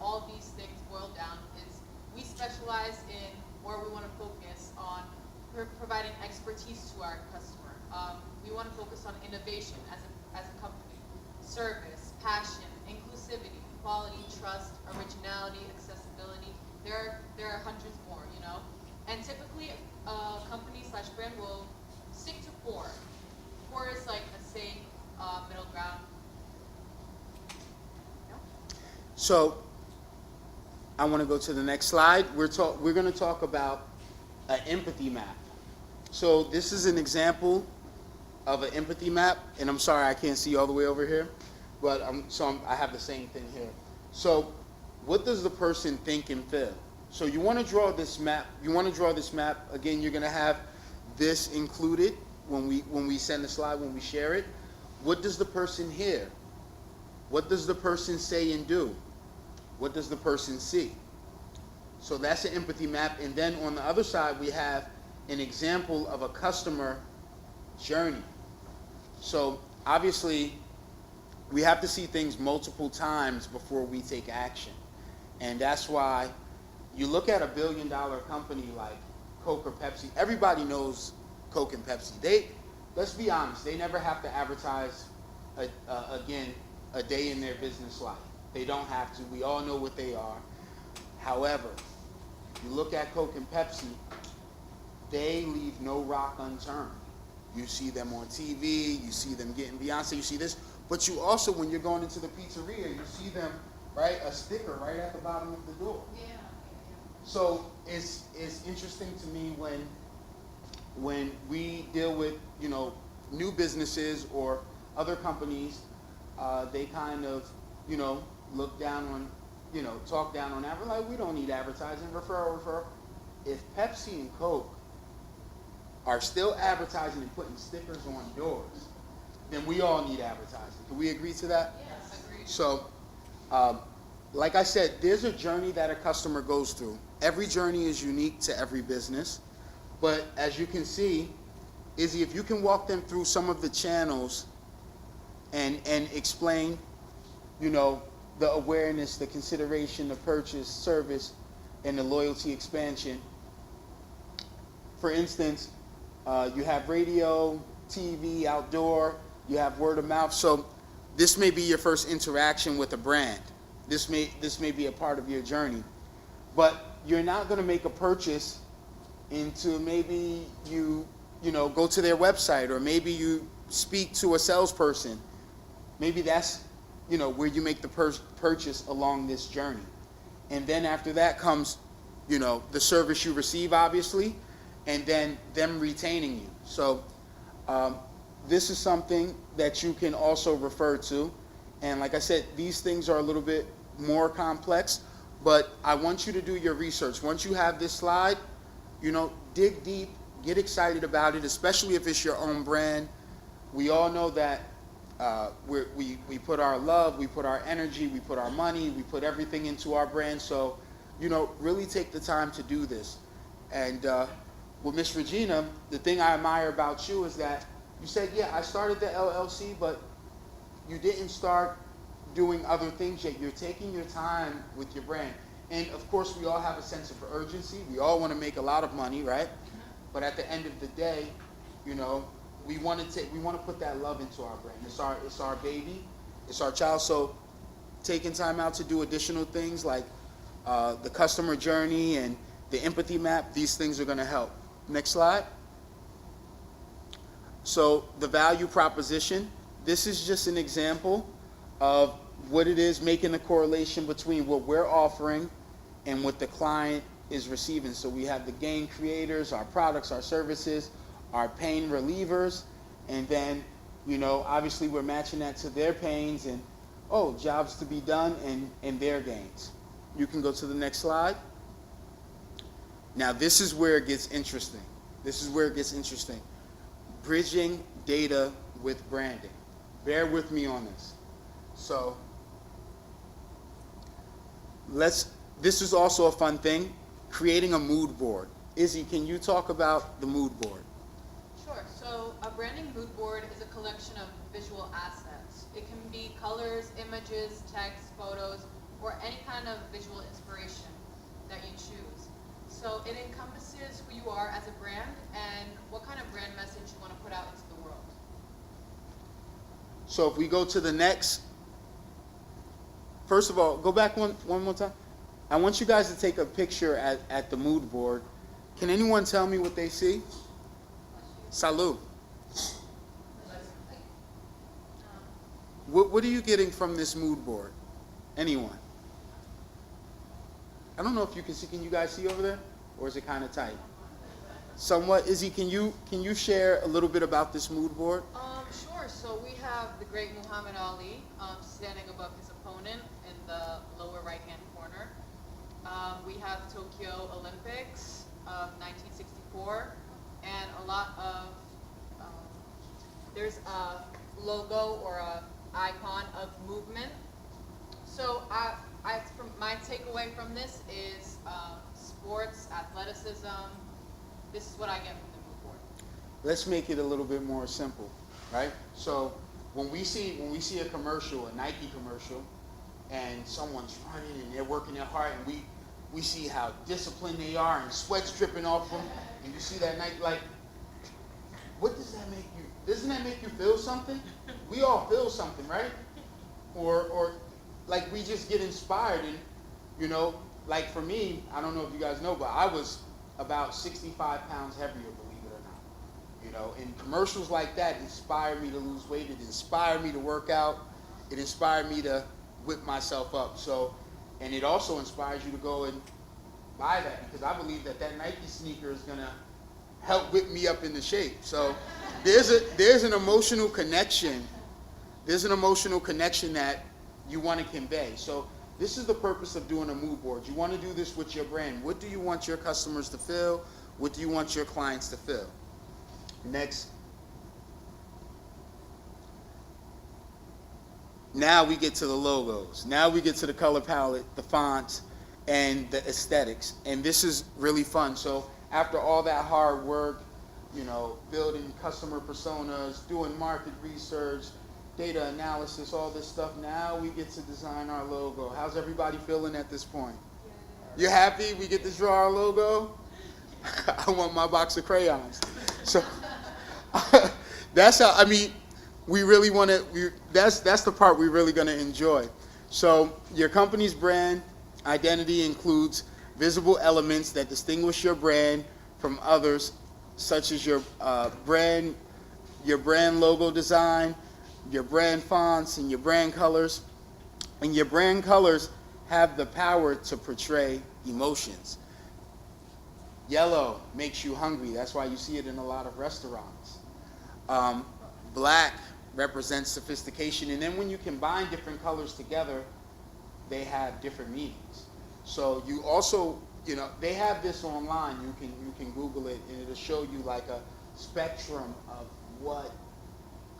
all of these things boiled down is we specialize in, or we want to focus on providing expertise to our customer. We want to focus on innovation as a company, service, passion, inclusivity, quality, trust, originality, accessibility. There are hundreds more, And typically, a company/brand will stick to 4. 4 is like a safe middle ground. So I want to go to the next slide. We're going to talk about an empathy map. So this is an example of an empathy map, and I'm sorry I can't see all the way over here, but I have the same thing here. So what does the person think and feel? So you want to draw this map. Again, you're going to have this included when we send the slide, when we share it. What does the person hear? What does the person say and do? What does the person see? So that's an empathy map. And then on the other side, we have an example of a customer journey. So obviously, we have to see things multiple times before we take action. And that's why you look at a billion-dollar company like Coke or Pepsi. Everybody knows Coke and Pepsi. Let's be honest, they never have to advertise, a day in their business life. They don't have to. We all know what they are. However, you look at Coke and Pepsi, they leave no rock unturned. You see them on TV, you see them getting Beyonce, you see this. But you also, when you're going into the pizzeria, you see them, right, a sticker right at the bottom of the door. Yeah. So it's interesting to me when we deal with, new businesses or other companies, they kind of, look down on, talk down on advertising. Like, we don't need advertising, referral. If Pepsi and Coke are still advertising and putting stickers on doors, then we all need advertising. Can we agree to that? Yes, agreed. So, like I said, there's a journey that a customer goes through. Every journey is unique to every business. But as you can see, Izzy, if you can walk them through some of the channels and explain, the awareness, the consideration, the purchase, service, and the loyalty expansion. For instance, you have radio, TV, outdoor, you have word of mouth. So this may be your first interaction with a brand. This may be a part of your journey. But you're not going to make a purchase until maybe you go to their website, or maybe you speak to a salesperson. Maybe that's, where you make the purchase along this journey. And then after that comes, the service you receive, obviously, and then them retaining you. So this is something that you can also refer to. And like I said, these things are a little bit more complex, but I want you to do your research. Once you have this slide, dig deep, get excited about it, especially if it's your own brand. We all know that we put our love, we put our energy, we put our money, we put everything into our brand. So, really take the time to do this. And with Miss Regina, the thing I admire about you is that You said, yeah, I started the LLC, but you didn't start doing other things yet. You're taking your time with your brand. And of course, we all have a sense of urgency. We all want to make a lot of money, right? But at the end of the day, you know, we want to put that love into our brand. It's our baby, it's our child. So taking time out to do additional things like the customer journey and the empathy map, these things are going to help. Next slide. So the value proposition, this is just an example of what it is, making a correlation between what we're offering and what the client is receiving. So we have the gain creators, our products, our services, our pain relievers, and then, you know, obviously we're matching that to their pains and, oh, jobs to be done and their gains. You can go to the next slide. Now this is where it gets interesting. This is where it gets interesting. Bridging data with branding. Bear with me on this. So this is also a fun thing, creating a mood board. Izzy, can you talk about the mood board? Sure. So a branding mood board is a collection of visual assets. It can be colors, images, text, photos, or any kind of visual inspiration that you choose. So it encompasses who you are as a brand and what kind of brand message you want to put out into the world. So if we go to the next, first of all, go back one more time. I want you guys to take a picture at the mood board. Can anyone tell me what they see? Salud. What are you getting from this mood board? Anyone? I don't know if you can see. Can you guys see over there? Or is it kind of tight? Somewhat. Izzy, can you share a little bit about this mood board? Sure. So we have the great Muhammad Ali standing above his opponent in the lower right-hand corner. We have Tokyo Olympics of 1964, and a lot of there's a logo or a icon of movement. So from my takeaway from this is sports, athleticism. This is what I get from the mood board. Let's make it a little bit more simple, right? So when we see a commercial, a Nike commercial, and someone's running and they're working their heart, and we see how disciplined they are and sweat's dripping off them, and you see that Nike, like, what does that make you? Doesn't that make you feel something? We all feel something, right? Or like we just get inspired, and you know, like for me, I don't know if you guys know, but I was about 65 pounds heavier, believe it or not. You know, and commercials like that inspired me to lose weight. It inspired me to work out. It inspired me to whip myself up. So, and it also inspires you to go and buy that, because I believe that Nike sneaker is gonna help whip me up into shape. So there's an emotional connection. There's an emotional connection that you want to convey. So this is the purpose of doing a mood board. You want to do this with your brand. What do you want your customers to feel? What do you want your clients to feel? Next. Now we get to the logos. Now we get to the color palette, the fonts, and the aesthetics. And this is really fun. So after all that hard work, you know, building customer personas, doing market research, data analysis, all this stuff, now we get to design our logo. How's everybody feeling at this point? You happy we get to draw our logo? I want my box of crayons. So that's how, I mean, we really want to, that's the part we're really going to enjoy. So your company's brand identity includes visible elements that distinguish your brand from others, such as your brand logo design, your brand fonts, and your brand colors. And your brand colors have the power to portray emotions. Yellow makes you hungry. That's why you see it in a lot of restaurants. Black represents sophistication. And then when you combine different colors together, they have different meanings. So you also, you know, they have this online. You can Google it, and it'll show you like a spectrum of what.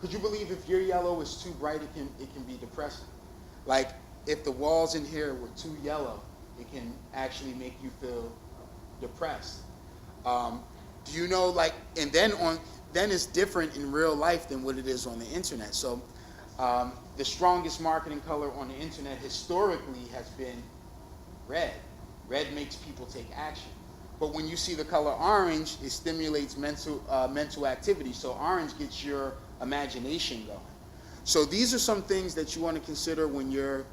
Could you believe if your yellow is too bright, it can be depressing? Like if the walls in here were too yellow, it can actually make you feel depressed. Do you know, like, and then then it's different in real life than what it is on the internet. So the strongest marketing color on the internet historically has been red. Red makes people take action. But when you see the color orange, it stimulates mental activity. So orange gets your imagination going. So these are some things that you want to consider when you're,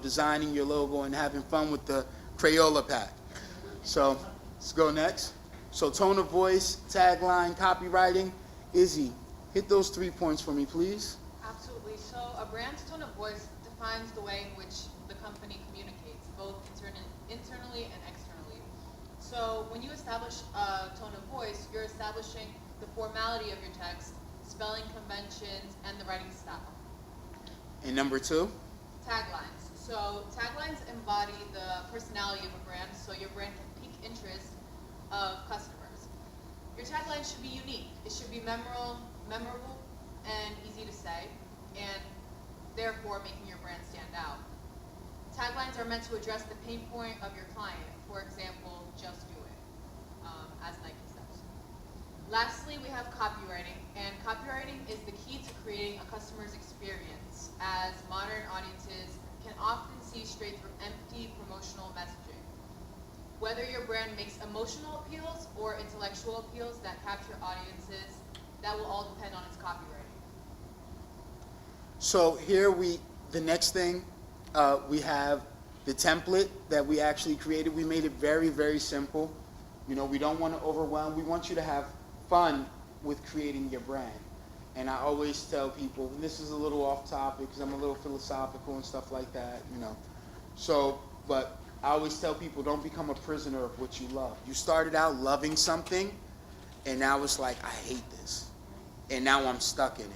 designing your logo and having fun with the Crayola pack. So let's go next. So tone of voice, tagline, copywriting. Izzy, hit those 3 points for me, please. Absolutely. So a brand's tone of voice defines the way in which the company communicates, both internally and externally. So when you establish a tone of voice, you're establishing the formality of your text, spelling conventions, and the writing style. And number 2? Taglines. So taglines embody the personality of a brand, so your brand can pique interest of customers. Your tagline should be unique. It should be memorable and easy to say, and therefore making your brand stand out. Taglines are meant to address the pain point of your client. For example, just do it, as Nike says. Lastly, we have copywriting, and copywriting is the key to creating a customer's experience, as modern audiences can often see straight through empty promotional messaging. Whether your brand makes emotional appeals or intellectual appeals that capture audiences, that will all depend on its copywriting. So here the next thing, we have the template that we actually created. We made it very, very simple. We don't want to overwhelm. We want you to have fun with creating your brand. And I always tell people, and this is a little off topic because I'm a little philosophical and stuff like that, So, but I always tell people, don't become a prisoner of what you love. You started out loving something, and now it's like, I hate this. And now I'm stuck in it.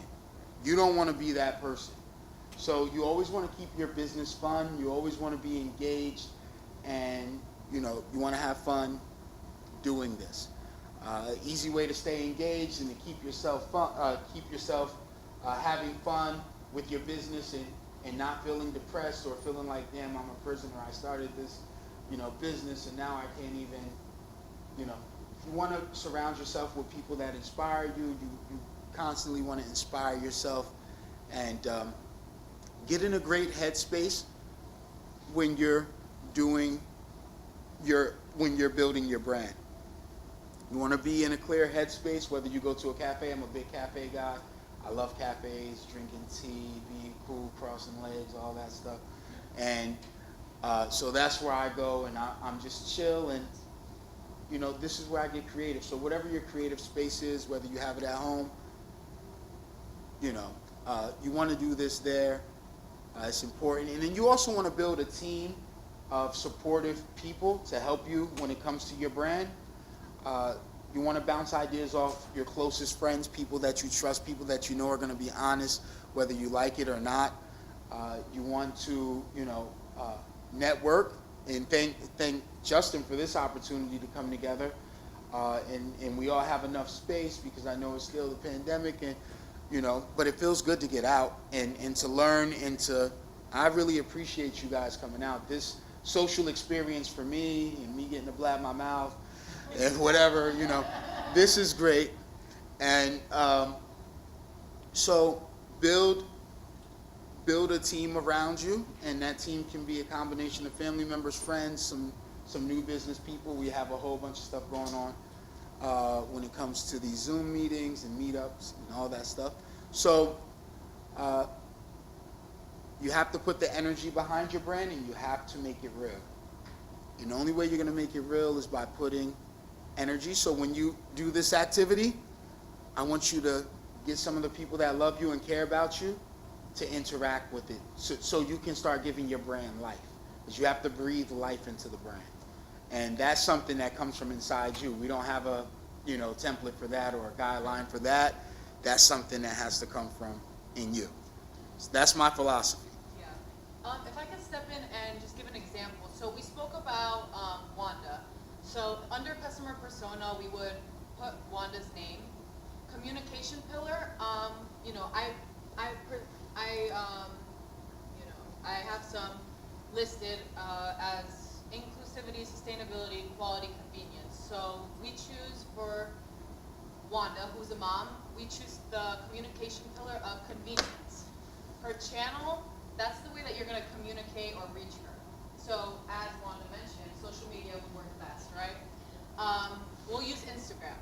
You don't want to be that person. So you always want to keep your business fun. You always want to be engaged, and you want to have fun doing this. Easy way to stay engaged and to keep yourself having fun with your business and not feeling depressed or feeling like, damn, I'm a prisoner. I started this, business and now I can't even, you want to surround yourself with people that inspire you. You constantly want to inspire yourself and get in a great headspace when you're building your brand. You want to be in a clear headspace, whether you go to a cafe. I'm a big cafe guy. I love cafes, drinking tea, being cool, crossing legs, all that stuff. And so that's where I go, and I'm just chill, and this is where I get creative. So whatever your creative space is, whether you have it at home, you want to do this there. It's important. And then you also want to build a team of supportive people to help you when it comes to your brand. You want to bounce ideas off your closest friends, people that you trust, people that you know are going to be honest, whether you like it or not. You want to, network, and thank Justin for this opportunity to come together. And we all have enough space because I know it's still the pandemic, and but it feels good to get out and to learn and to. I really appreciate you guys coming out. This social experience for me and me getting to blab my mouth and whatever, this is great. And so build a team around you, and that team can be a combination of family members, friends, some new business people. We have a whole bunch of stuff going on when it comes to these Zoom meetings and meetups and all that stuff. So you have to put the energy behind your brand, and you have to make it real. And the only way you're going to make it real is by putting energy. So when you do this activity, I want you to get some of the people that love you and care about you to interact with it, so you can start giving your brand life. Because you have to breathe life into the brand. And that's something that comes from inside you. We don't have a template for that or a guideline for that. That's something that has to come from in you. So that's my philosophy. Yeah. If I can step in and just give an example. So we spoke about Wanda. So under customer persona, we would put Wanda's name. Communication pillar. I have some listed as inclusivity, sustainability, quality, convenience. So we choose for Wanda, who's a mom, we choose the communication pillar of convenience. Her channel, that's the way that you're going to communicate or reach her. So as Wanda mentioned, social media would work best, right? We'll use Instagram.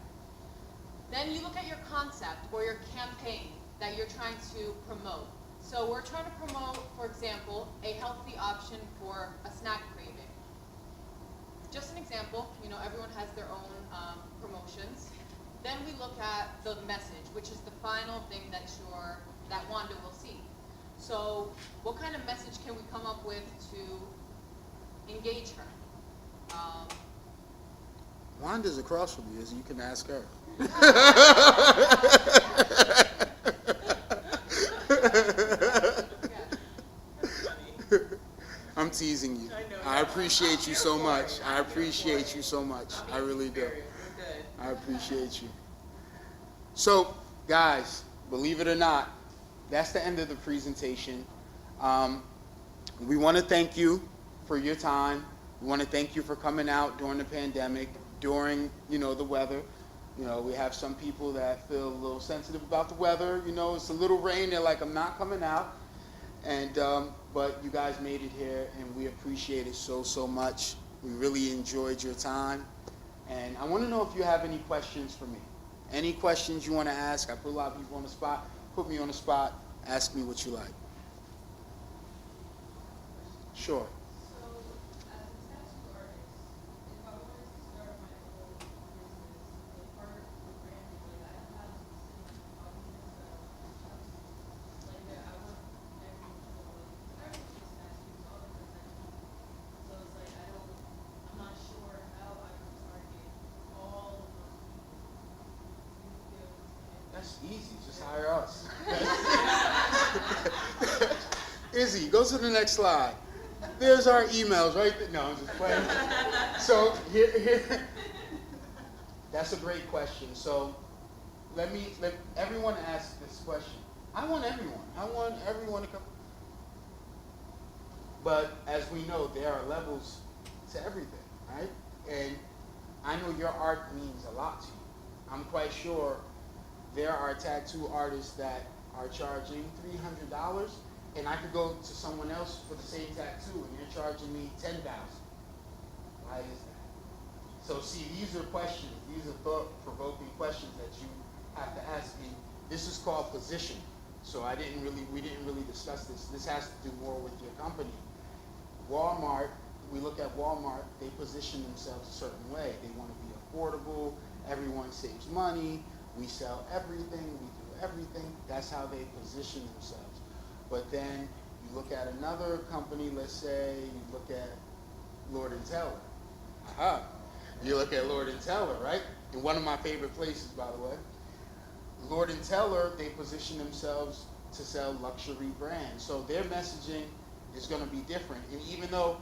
Then you look at your concept or your campaign that you're trying to promote. So we're trying to promote, for example, a healthy option for a snack craving. Just an example, everyone has their own promotions. Then we look at the message, which is the final thing that Wanda will see. So what kind of message can we come up with to engage her? Wanda's across from you, so you can ask her. I'm teasing you. I appreciate you so much. I appreciate you so much. I really do. I appreciate you. So, guys, believe it or not, that's the end of the presentation. We want to thank you for your time. We want to thank you for coming out during the pandemic, during, the weather. We have some people that feel a little sensitive about the weather. It's a little rain. They're like, I'm not coming out. And but you guys made it here, and we appreciate it so, so much. We really enjoyed your time. And I want to know if you have any questions for me. Any questions you want to ask? I put a lot of people on the spot. Put me on the spot. Ask me what you like. Sure. So, as a tattoo artist, if I wanted to start my own business, the part of the branding, like I don't have a specific audience that I want to reach out to. Like that, I want everyone to know, like, I don't just tattoos, all different types of people. So it's like I'm not sure how I can target all of those people. You know, That's easy. Just hire us. Izzy, go to the next slide. There's our emails right there. No, I'm just playing. So here, that's a great question. So let everyone ask this question. I want everyone to come. But as we know, there are levels to everything, right? And I know your art means a lot to you. I'm quite sure there are tattoo artists that are charging $300, and I could go to someone else for the same tattoo, and you're charging me $10,000. Why is that? So see, these are questions. These are thought-provoking questions that you have to ask. And this is called positioning. So we didn't really discuss this. This has to do more with your company. Walmart, we look at Walmart, they position themselves a certain way. They want to be affordable. Everyone saves money. We sell everything. We do everything. That's how they position themselves. But then you look at another company, let's say you look at Lord & Taylor. Aha. You look at Lord & Taylor, right? In one of my favorite places, by the way. Lord & Taylor, they position themselves to sell luxury brands. So their messaging is going to be different. And even though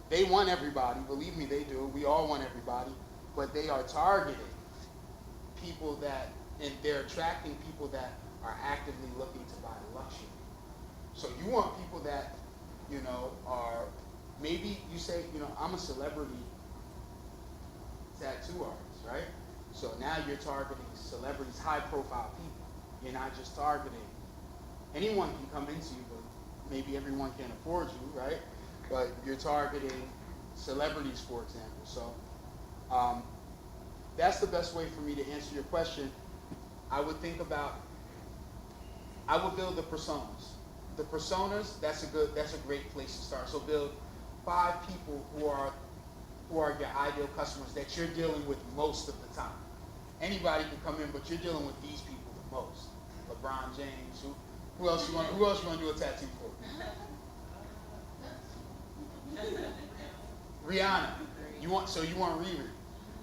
they want everybody, believe me, they do. We all want everybody. But they are targeting people that, and they're attracting people that are actively looking to buy luxury. So you want people that, are, maybe you say, I'm a celebrity tattoo artist, right? So now you're targeting celebrities, high profile people. You're not just targeting, anyone can come into you, but maybe everyone can't afford you, right? But you're targeting celebrities, for example. So that's the best way for me to answer your question. I would build the personas. The personas, that's a great place to start. So build 5 people who are your ideal customers that you're dealing with most of the time. Anybody can come in, but you're dealing with these people the most. LeBron James, who else you want to do a tattoo for? Rihanna. You want Riri.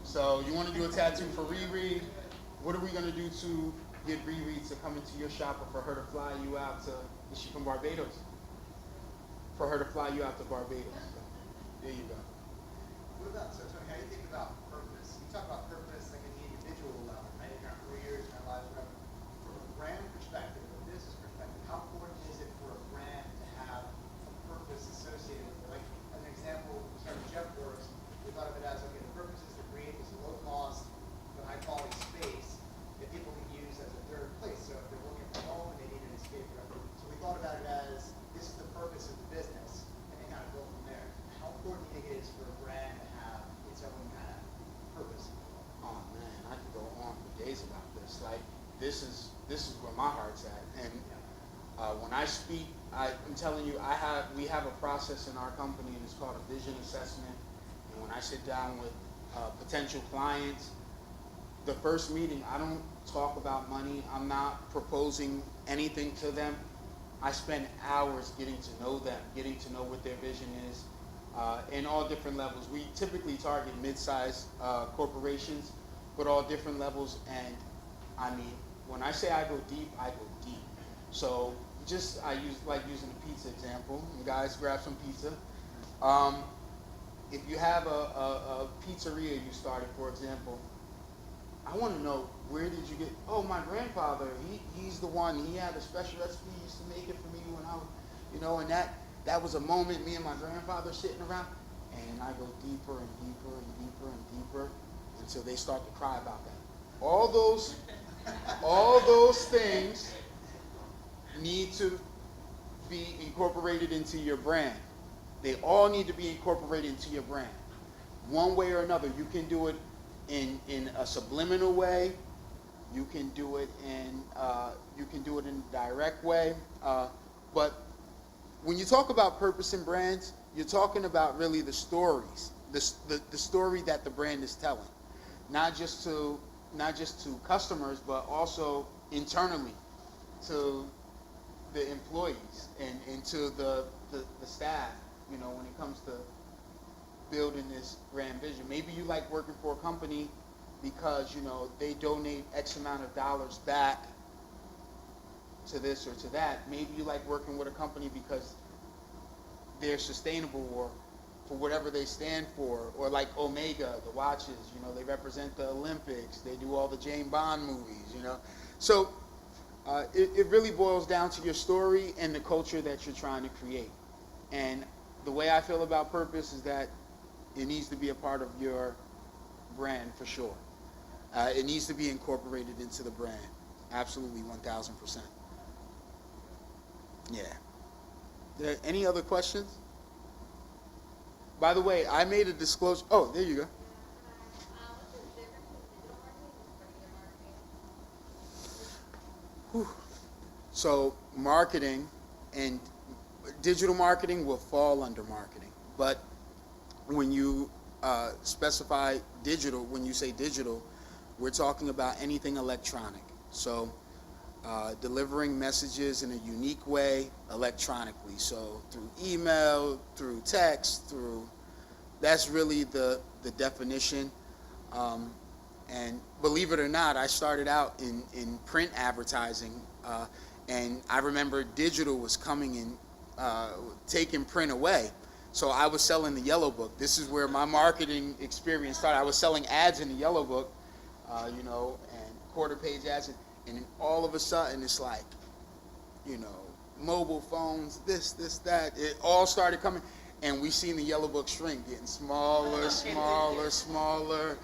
So you want to do a tattoo for Riri. What are we going to do to get Riri to come into your shop, or for her to fly you out to, is she from Barbados? For her to fly you out to Barbados. So, there you go. What about, so Tony, how do you think about purpose? You talk about purpose like in the individual level, right? In our careers, in our lives, whatever. From a brand perspective, a business perspective, how important is it for a brand to have a purpose associated with it? Like, as an example, we started JeffWorks, we thought of it as, okay, the purpose is to create this low cost, but high quality space that people like, this is where my heart's at. And when I speak, I'm telling you, we have a process in our company, and it's called a vision assessment. And when I sit down with potential clients, the first meeting, I don't talk about money. I'm not proposing anything to them. I spend hours getting to know them, getting to know what their vision is, in all different levels. We typically target mid-sized corporations, but all different levels. And I mean, when I say I go deep, I go deep. So I like using the pizza example. You guys grab some pizza. If you have a pizzeria you started, for example, I want to know, where did you get, oh, my grandfather, he's the one, he had a special recipe, he used to make it for me when I was, and that was a moment, me and my grandfather sitting around, and I go deeper and deeper and deeper and deeper until they start to cry about that. All those things need to be incorporated into your brand. They all need to be incorporated into your brand. One way or another. You can do it in a subliminal way. You can do it in a direct way. But when you talk about purpose and brands, you're talking about really the stories, the story that the brand is telling, not just to customers, but also internally to the employees and to the staff. When it comes to building this grand vision. Maybe you like working for a company because, they donate X amount of dollars back to this or to that. Maybe you like working with a company because they're sustainable or for whatever they stand for. Or like Omega, the watches, they represent the Olympics. They do all the James Bond movies, So it really boils down to your story and the culture that you're trying to create. And the way I feel about purpose is that it needs to be a part of your brand for sure. It needs to be incorporated into the brand. Absolutely, 1,000%. Yeah. Any other questions? By the way, I made a disclosure. Oh, there you go. Whew. So marketing and digital marketing will fall under marketing. But when you specify digital, when you say digital, we're talking about anything electronic. So delivering messages in a unique way electronically. So through email, through text, that's really the definition. And believe it or not, I started out in print advertising, and I remember digital was coming in, taking print away. So I was selling the Yellow Book. This is where my marketing experience started. I was selling ads in the Yellow Book, and quarter-page ads, and then all of a sudden it's like, mobile phones, this, that. It all started coming, and we seen the Yellow Book shrink, getting smaller, smaller, smaller.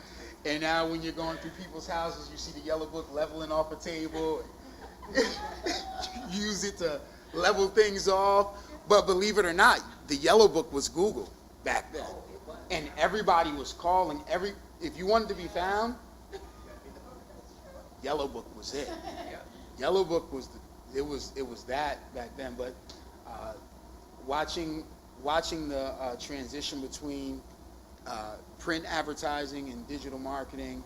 And now when you're going through people's houses, you see the Yellow Book leveling off a table. Use it to level things off. But believe it or not, the Yellow Book was Google back then. And everybody was calling. If you wanted to be found, Yellow Book was it. Yellow Book was it was that back then. But watching the transition between print advertising and digital marketing,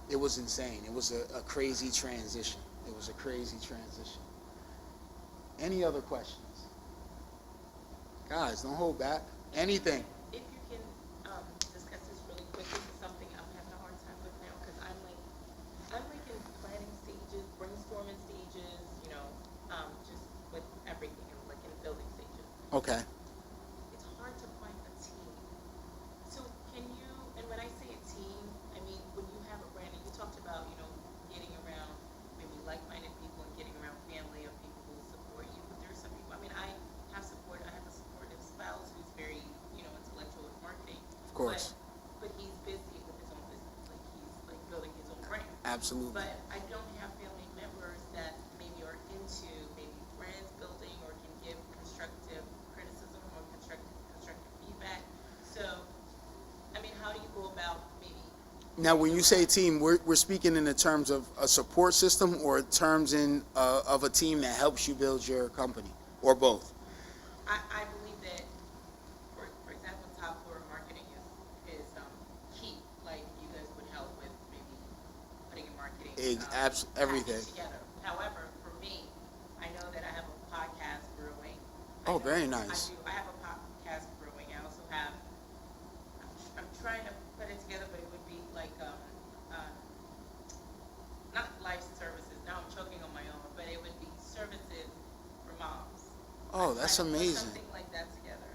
it was insane. It was a crazy transition. Any other questions? Guys, don't hold back. Anything. If you can discuss this really quick, this is something I'm having a hard time with now because I'm like in planning stages, brainstorming stages, just with everything, and like in building stages. Okay. It's hard to find a team. So can you, and when I say a team, I mean when you have a brand, and you talked about, getting around maybe like-minded people and getting around family of people who support you. But there's some people, I have a supportive spouse who's very, intellectual with marketing. Of course. But he's busy with his own business, like he's like building his own brand. Absolutely. But I don't have family members that maybe are into maybe brand building or can give constructive criticism or constructive feedback. So, how do you go about maybe Now, when you say team, we're speaking in the terms of a support system or terms of a team that helps you build your company, or both? I believe that, for example, top floor marketing is key. Like, you guys would help with maybe putting in marketing. Everything. package together. However, for me, I know that I have a podcast brewing. Oh, very nice. I have a podcast brewing. I also have, I'm trying to put it together, but it would be like, not life services. Now I'm choking on my own, but it would be services for moms. Oh, I'm that's trying to put amazing. something like that together.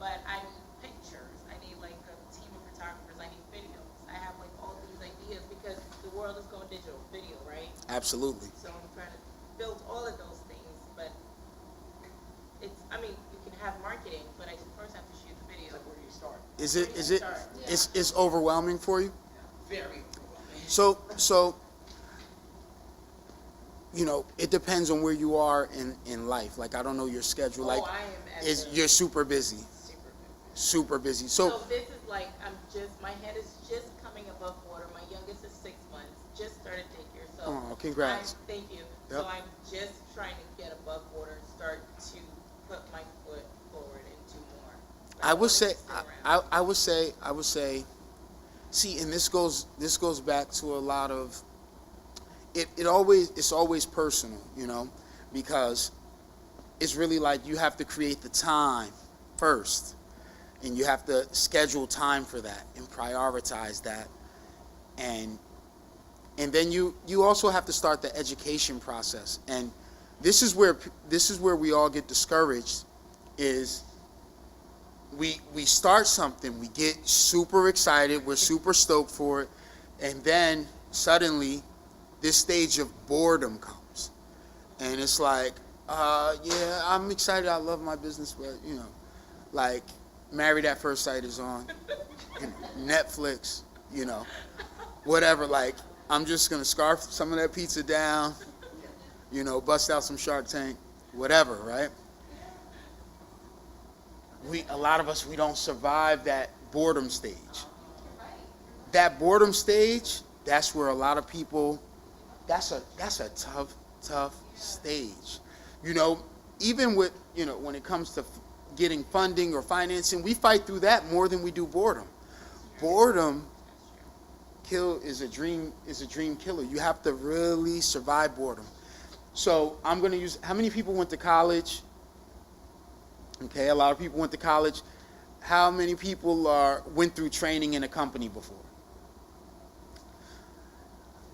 But I need pictures. I need like a team of photographers. I need videos. I have like all these ideas because the world is going digital, video, right? Absolutely. So I'm trying to build all of those things, but you can have marketing, but I first have to shoot the video. Like, where do you start? It's overwhelming for you? Very overwhelming. So, it depends on where you are in life. Like, I don't know your schedule. Like, I am you're super busy. super busy. Super busy. So this is like, my head is just coming above water. My youngest is 6 months, just started daycare. So Oh, congrats. Thank you. Yep. So I'm just trying to get above water and start to put my foot forward and do more. But I would wanna say, sit around. I would say, see, and this goes back to a lot of, it's always personal, because it's really like you have to create the time first, and you have to schedule time for that and prioritize that, and then you also have to start the education process. And this is where we all get discouraged, is we start something, we get super excited, we're super stoked for it, and then suddenly this stage of boredom comes, and it's like, yeah, I'm excited, I love my business, but like, Married at First Sight is on, Netflix, whatever. Like, I'm just gonna scarf some of that pizza down, bust out some Shark Tank, whatever, right? A lot of us, we don't survive that boredom stage. That boredom stage, that's where a lot of people, that's a tough stage. Even with, when it comes to getting funding or financing, we fight through that more than we do boredom. Boredom is a dream killer. You have to really survive boredom. So I'm going to use, how many people went to college? Okay, a lot of people went to college. How many people went through training in a company before?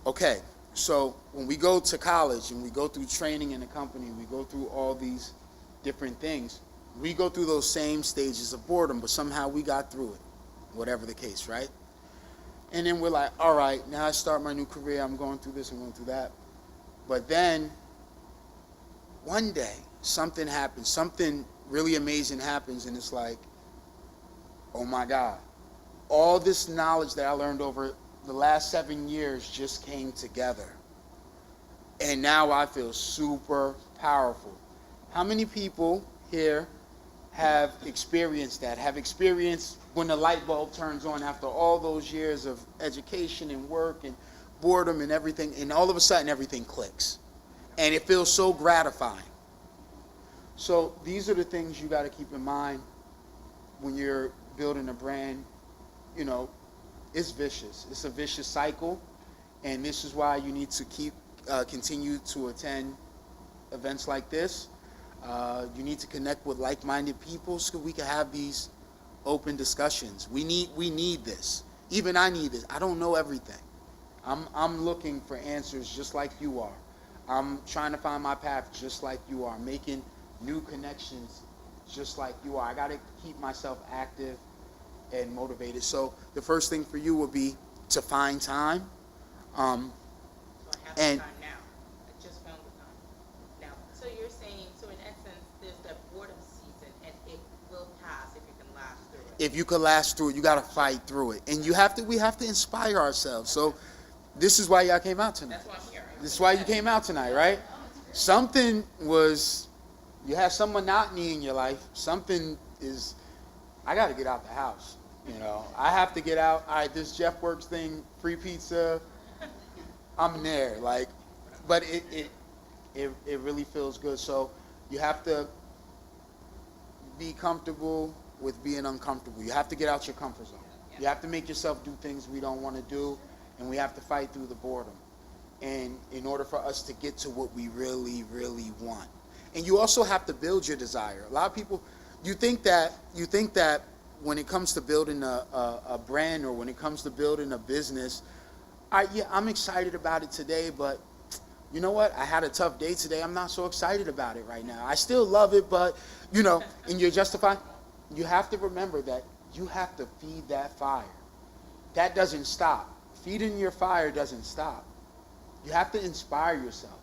Okay, so when we go to college and we go through training in a company, we go through all these different things, we go through those same stages of boredom, but somehow we got through it, whatever the case, right? And then we're like, all right, now I start my new career, I'm going through this, I'm going through that. But then, one day, something happens, something really amazing happens, and it's like, oh my God, all this knowledge that I learned over the last 7 years just came together. And now I feel super powerful. How many people here have experienced that, have experienced when the light bulb turns on after all those years of education and work and boredom and everything, and all of a sudden everything clicks? And it feels so gratifying. So these are the things you got to keep in mind when you're building a brand. It's vicious. It's a vicious cycle, and this is why you need to continue to attend events like this. You need to connect with like-minded people so we can have these open discussions. We need this. Even I need this. I don't know everything. I'm looking for answers just like you are. I'm trying to find my path just like you are, making new connections just like you are. I got to keep myself active and motivated. So the first thing for you will be to find time. So I have and the time now. I just found the time now. So you're saying, so in essence, there's that boredom season, and it will pass if you can last through it. if you could last through it, you got to fight through it. And we have to inspire ourselves. So this is why y'all came out tonight. That's why I'm here. This is why you came out tonight, right? You have some monotony in your life. Something is, I got to get out the house. You know, I have to get out. All right, this Jeff Works thing, free pizza. I'm there. Like, but it really feels good. So you have to be comfortable with being uncomfortable. You have to get out your comfort zone. You have to make yourself do things we don't want to do, and we have to fight through the boredom. And in order for us to get to what we really, really want. And you also have to build your desire. A lot of people, you think that when it comes to building a brand or when it comes to building a business, I'm excited about it today, but you know what? I had a tough day today. I'm not so excited about it right now. I still love it, but, you know, and you're justified. You have to remember that you have to feed that fire. That doesn't stop. Feeding your fire doesn't stop. You have to inspire yourself.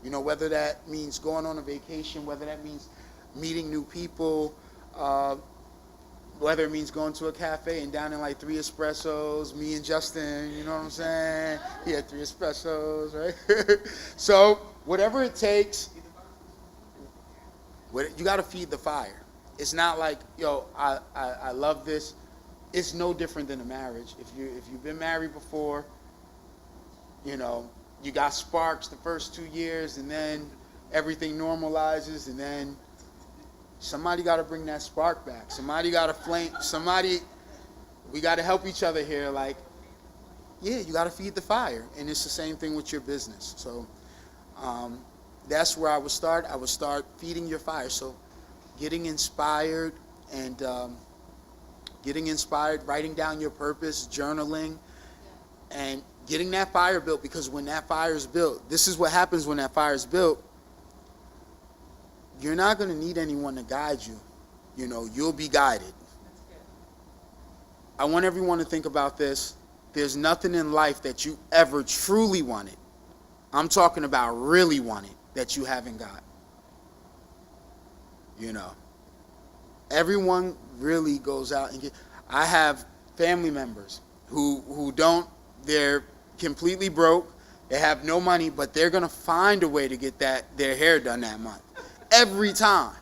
You know, whether that means going on a vacation, whether that means meeting new people, whether it means going to a cafe and downing like 3 espressos, me and Justin, you know what I'm saying? He had 3 espressos, right? So whatever it takes, you got to feed the fire. It's not like, yo, I love this. It's no different than a marriage. If you've been married before, you know, you got sparks the first 2 years, and then everything normalizes, and then somebody got to bring that spark back. Somebody got to flame. We got to help each other here. Like, yeah, you got to feed the fire, and it's the same thing with your business. So that's where I would start. I would start feeding your fire. So getting inspired and writing down your purpose, journaling, and getting that fire built, because when that fire is built, this is what happens when that fire is built. You're not going to need anyone to guide you. You know, you'll be guided. I want everyone to think about this. There's nothing in life that you ever truly wanted. I'm talking about really wanted that you haven't got. You know, everyone really goes out and I have family members who don't, they're completely broke, they have no money, but they're going to find a way to get their hair done that month. Every time.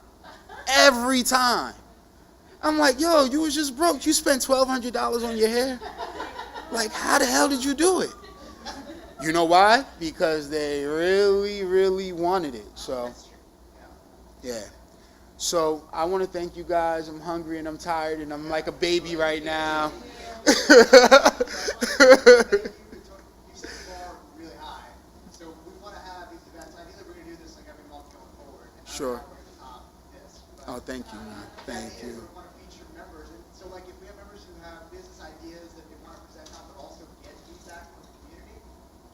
I'm like, yo, you was just broke. You spent $1,200 on your hair. Like, how the hell did you do it? You know why? Because they really, really wanted it. So, yeah. So I want to thank you guys. I'm hungry and I'm tired and I'm like a baby right now. You set the bar really high. So we want to have these events. Ideally, we're going to do this like every month going forward. And Sure. we're going to top this. Oh, thank you, man. Thank you. We want to feature members. And so, like, if we have members who have business ideas that they want to present on, but also get feedback from the community,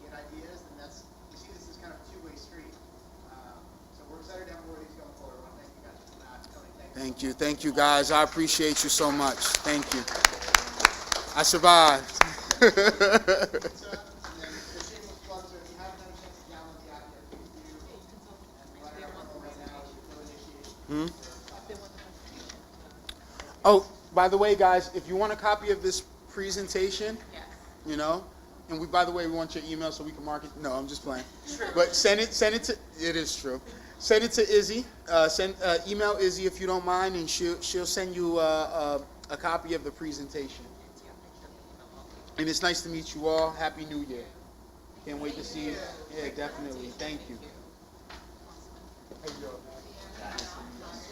get ideas, then that's, you see this is kind of a two-way street. So we're excited to have more of these going forward. I want to thank you guys for that. Tony, Thank you. Thank you, guys. I appreciate you so much. Thank you. I survived. So, and then the shameless plug, so if you haven't had a chance to download the app yet, please do. And we're running our promo right now, it's no initiation. Oh, by the way, guys, if you want a copy of this presentation, Yes. you know, and by the way, we want your email so we can mark it. No, I'm just playing. But send it to, it is true. Send it to Izzy. Email Izzy if you don't mind, and she'll send you a copy of the presentation. And it's nice to meet you all. Happy New Year. Can't wait to see you. Yeah, definitely. Thank you. How you doing, man? Nice to meet you.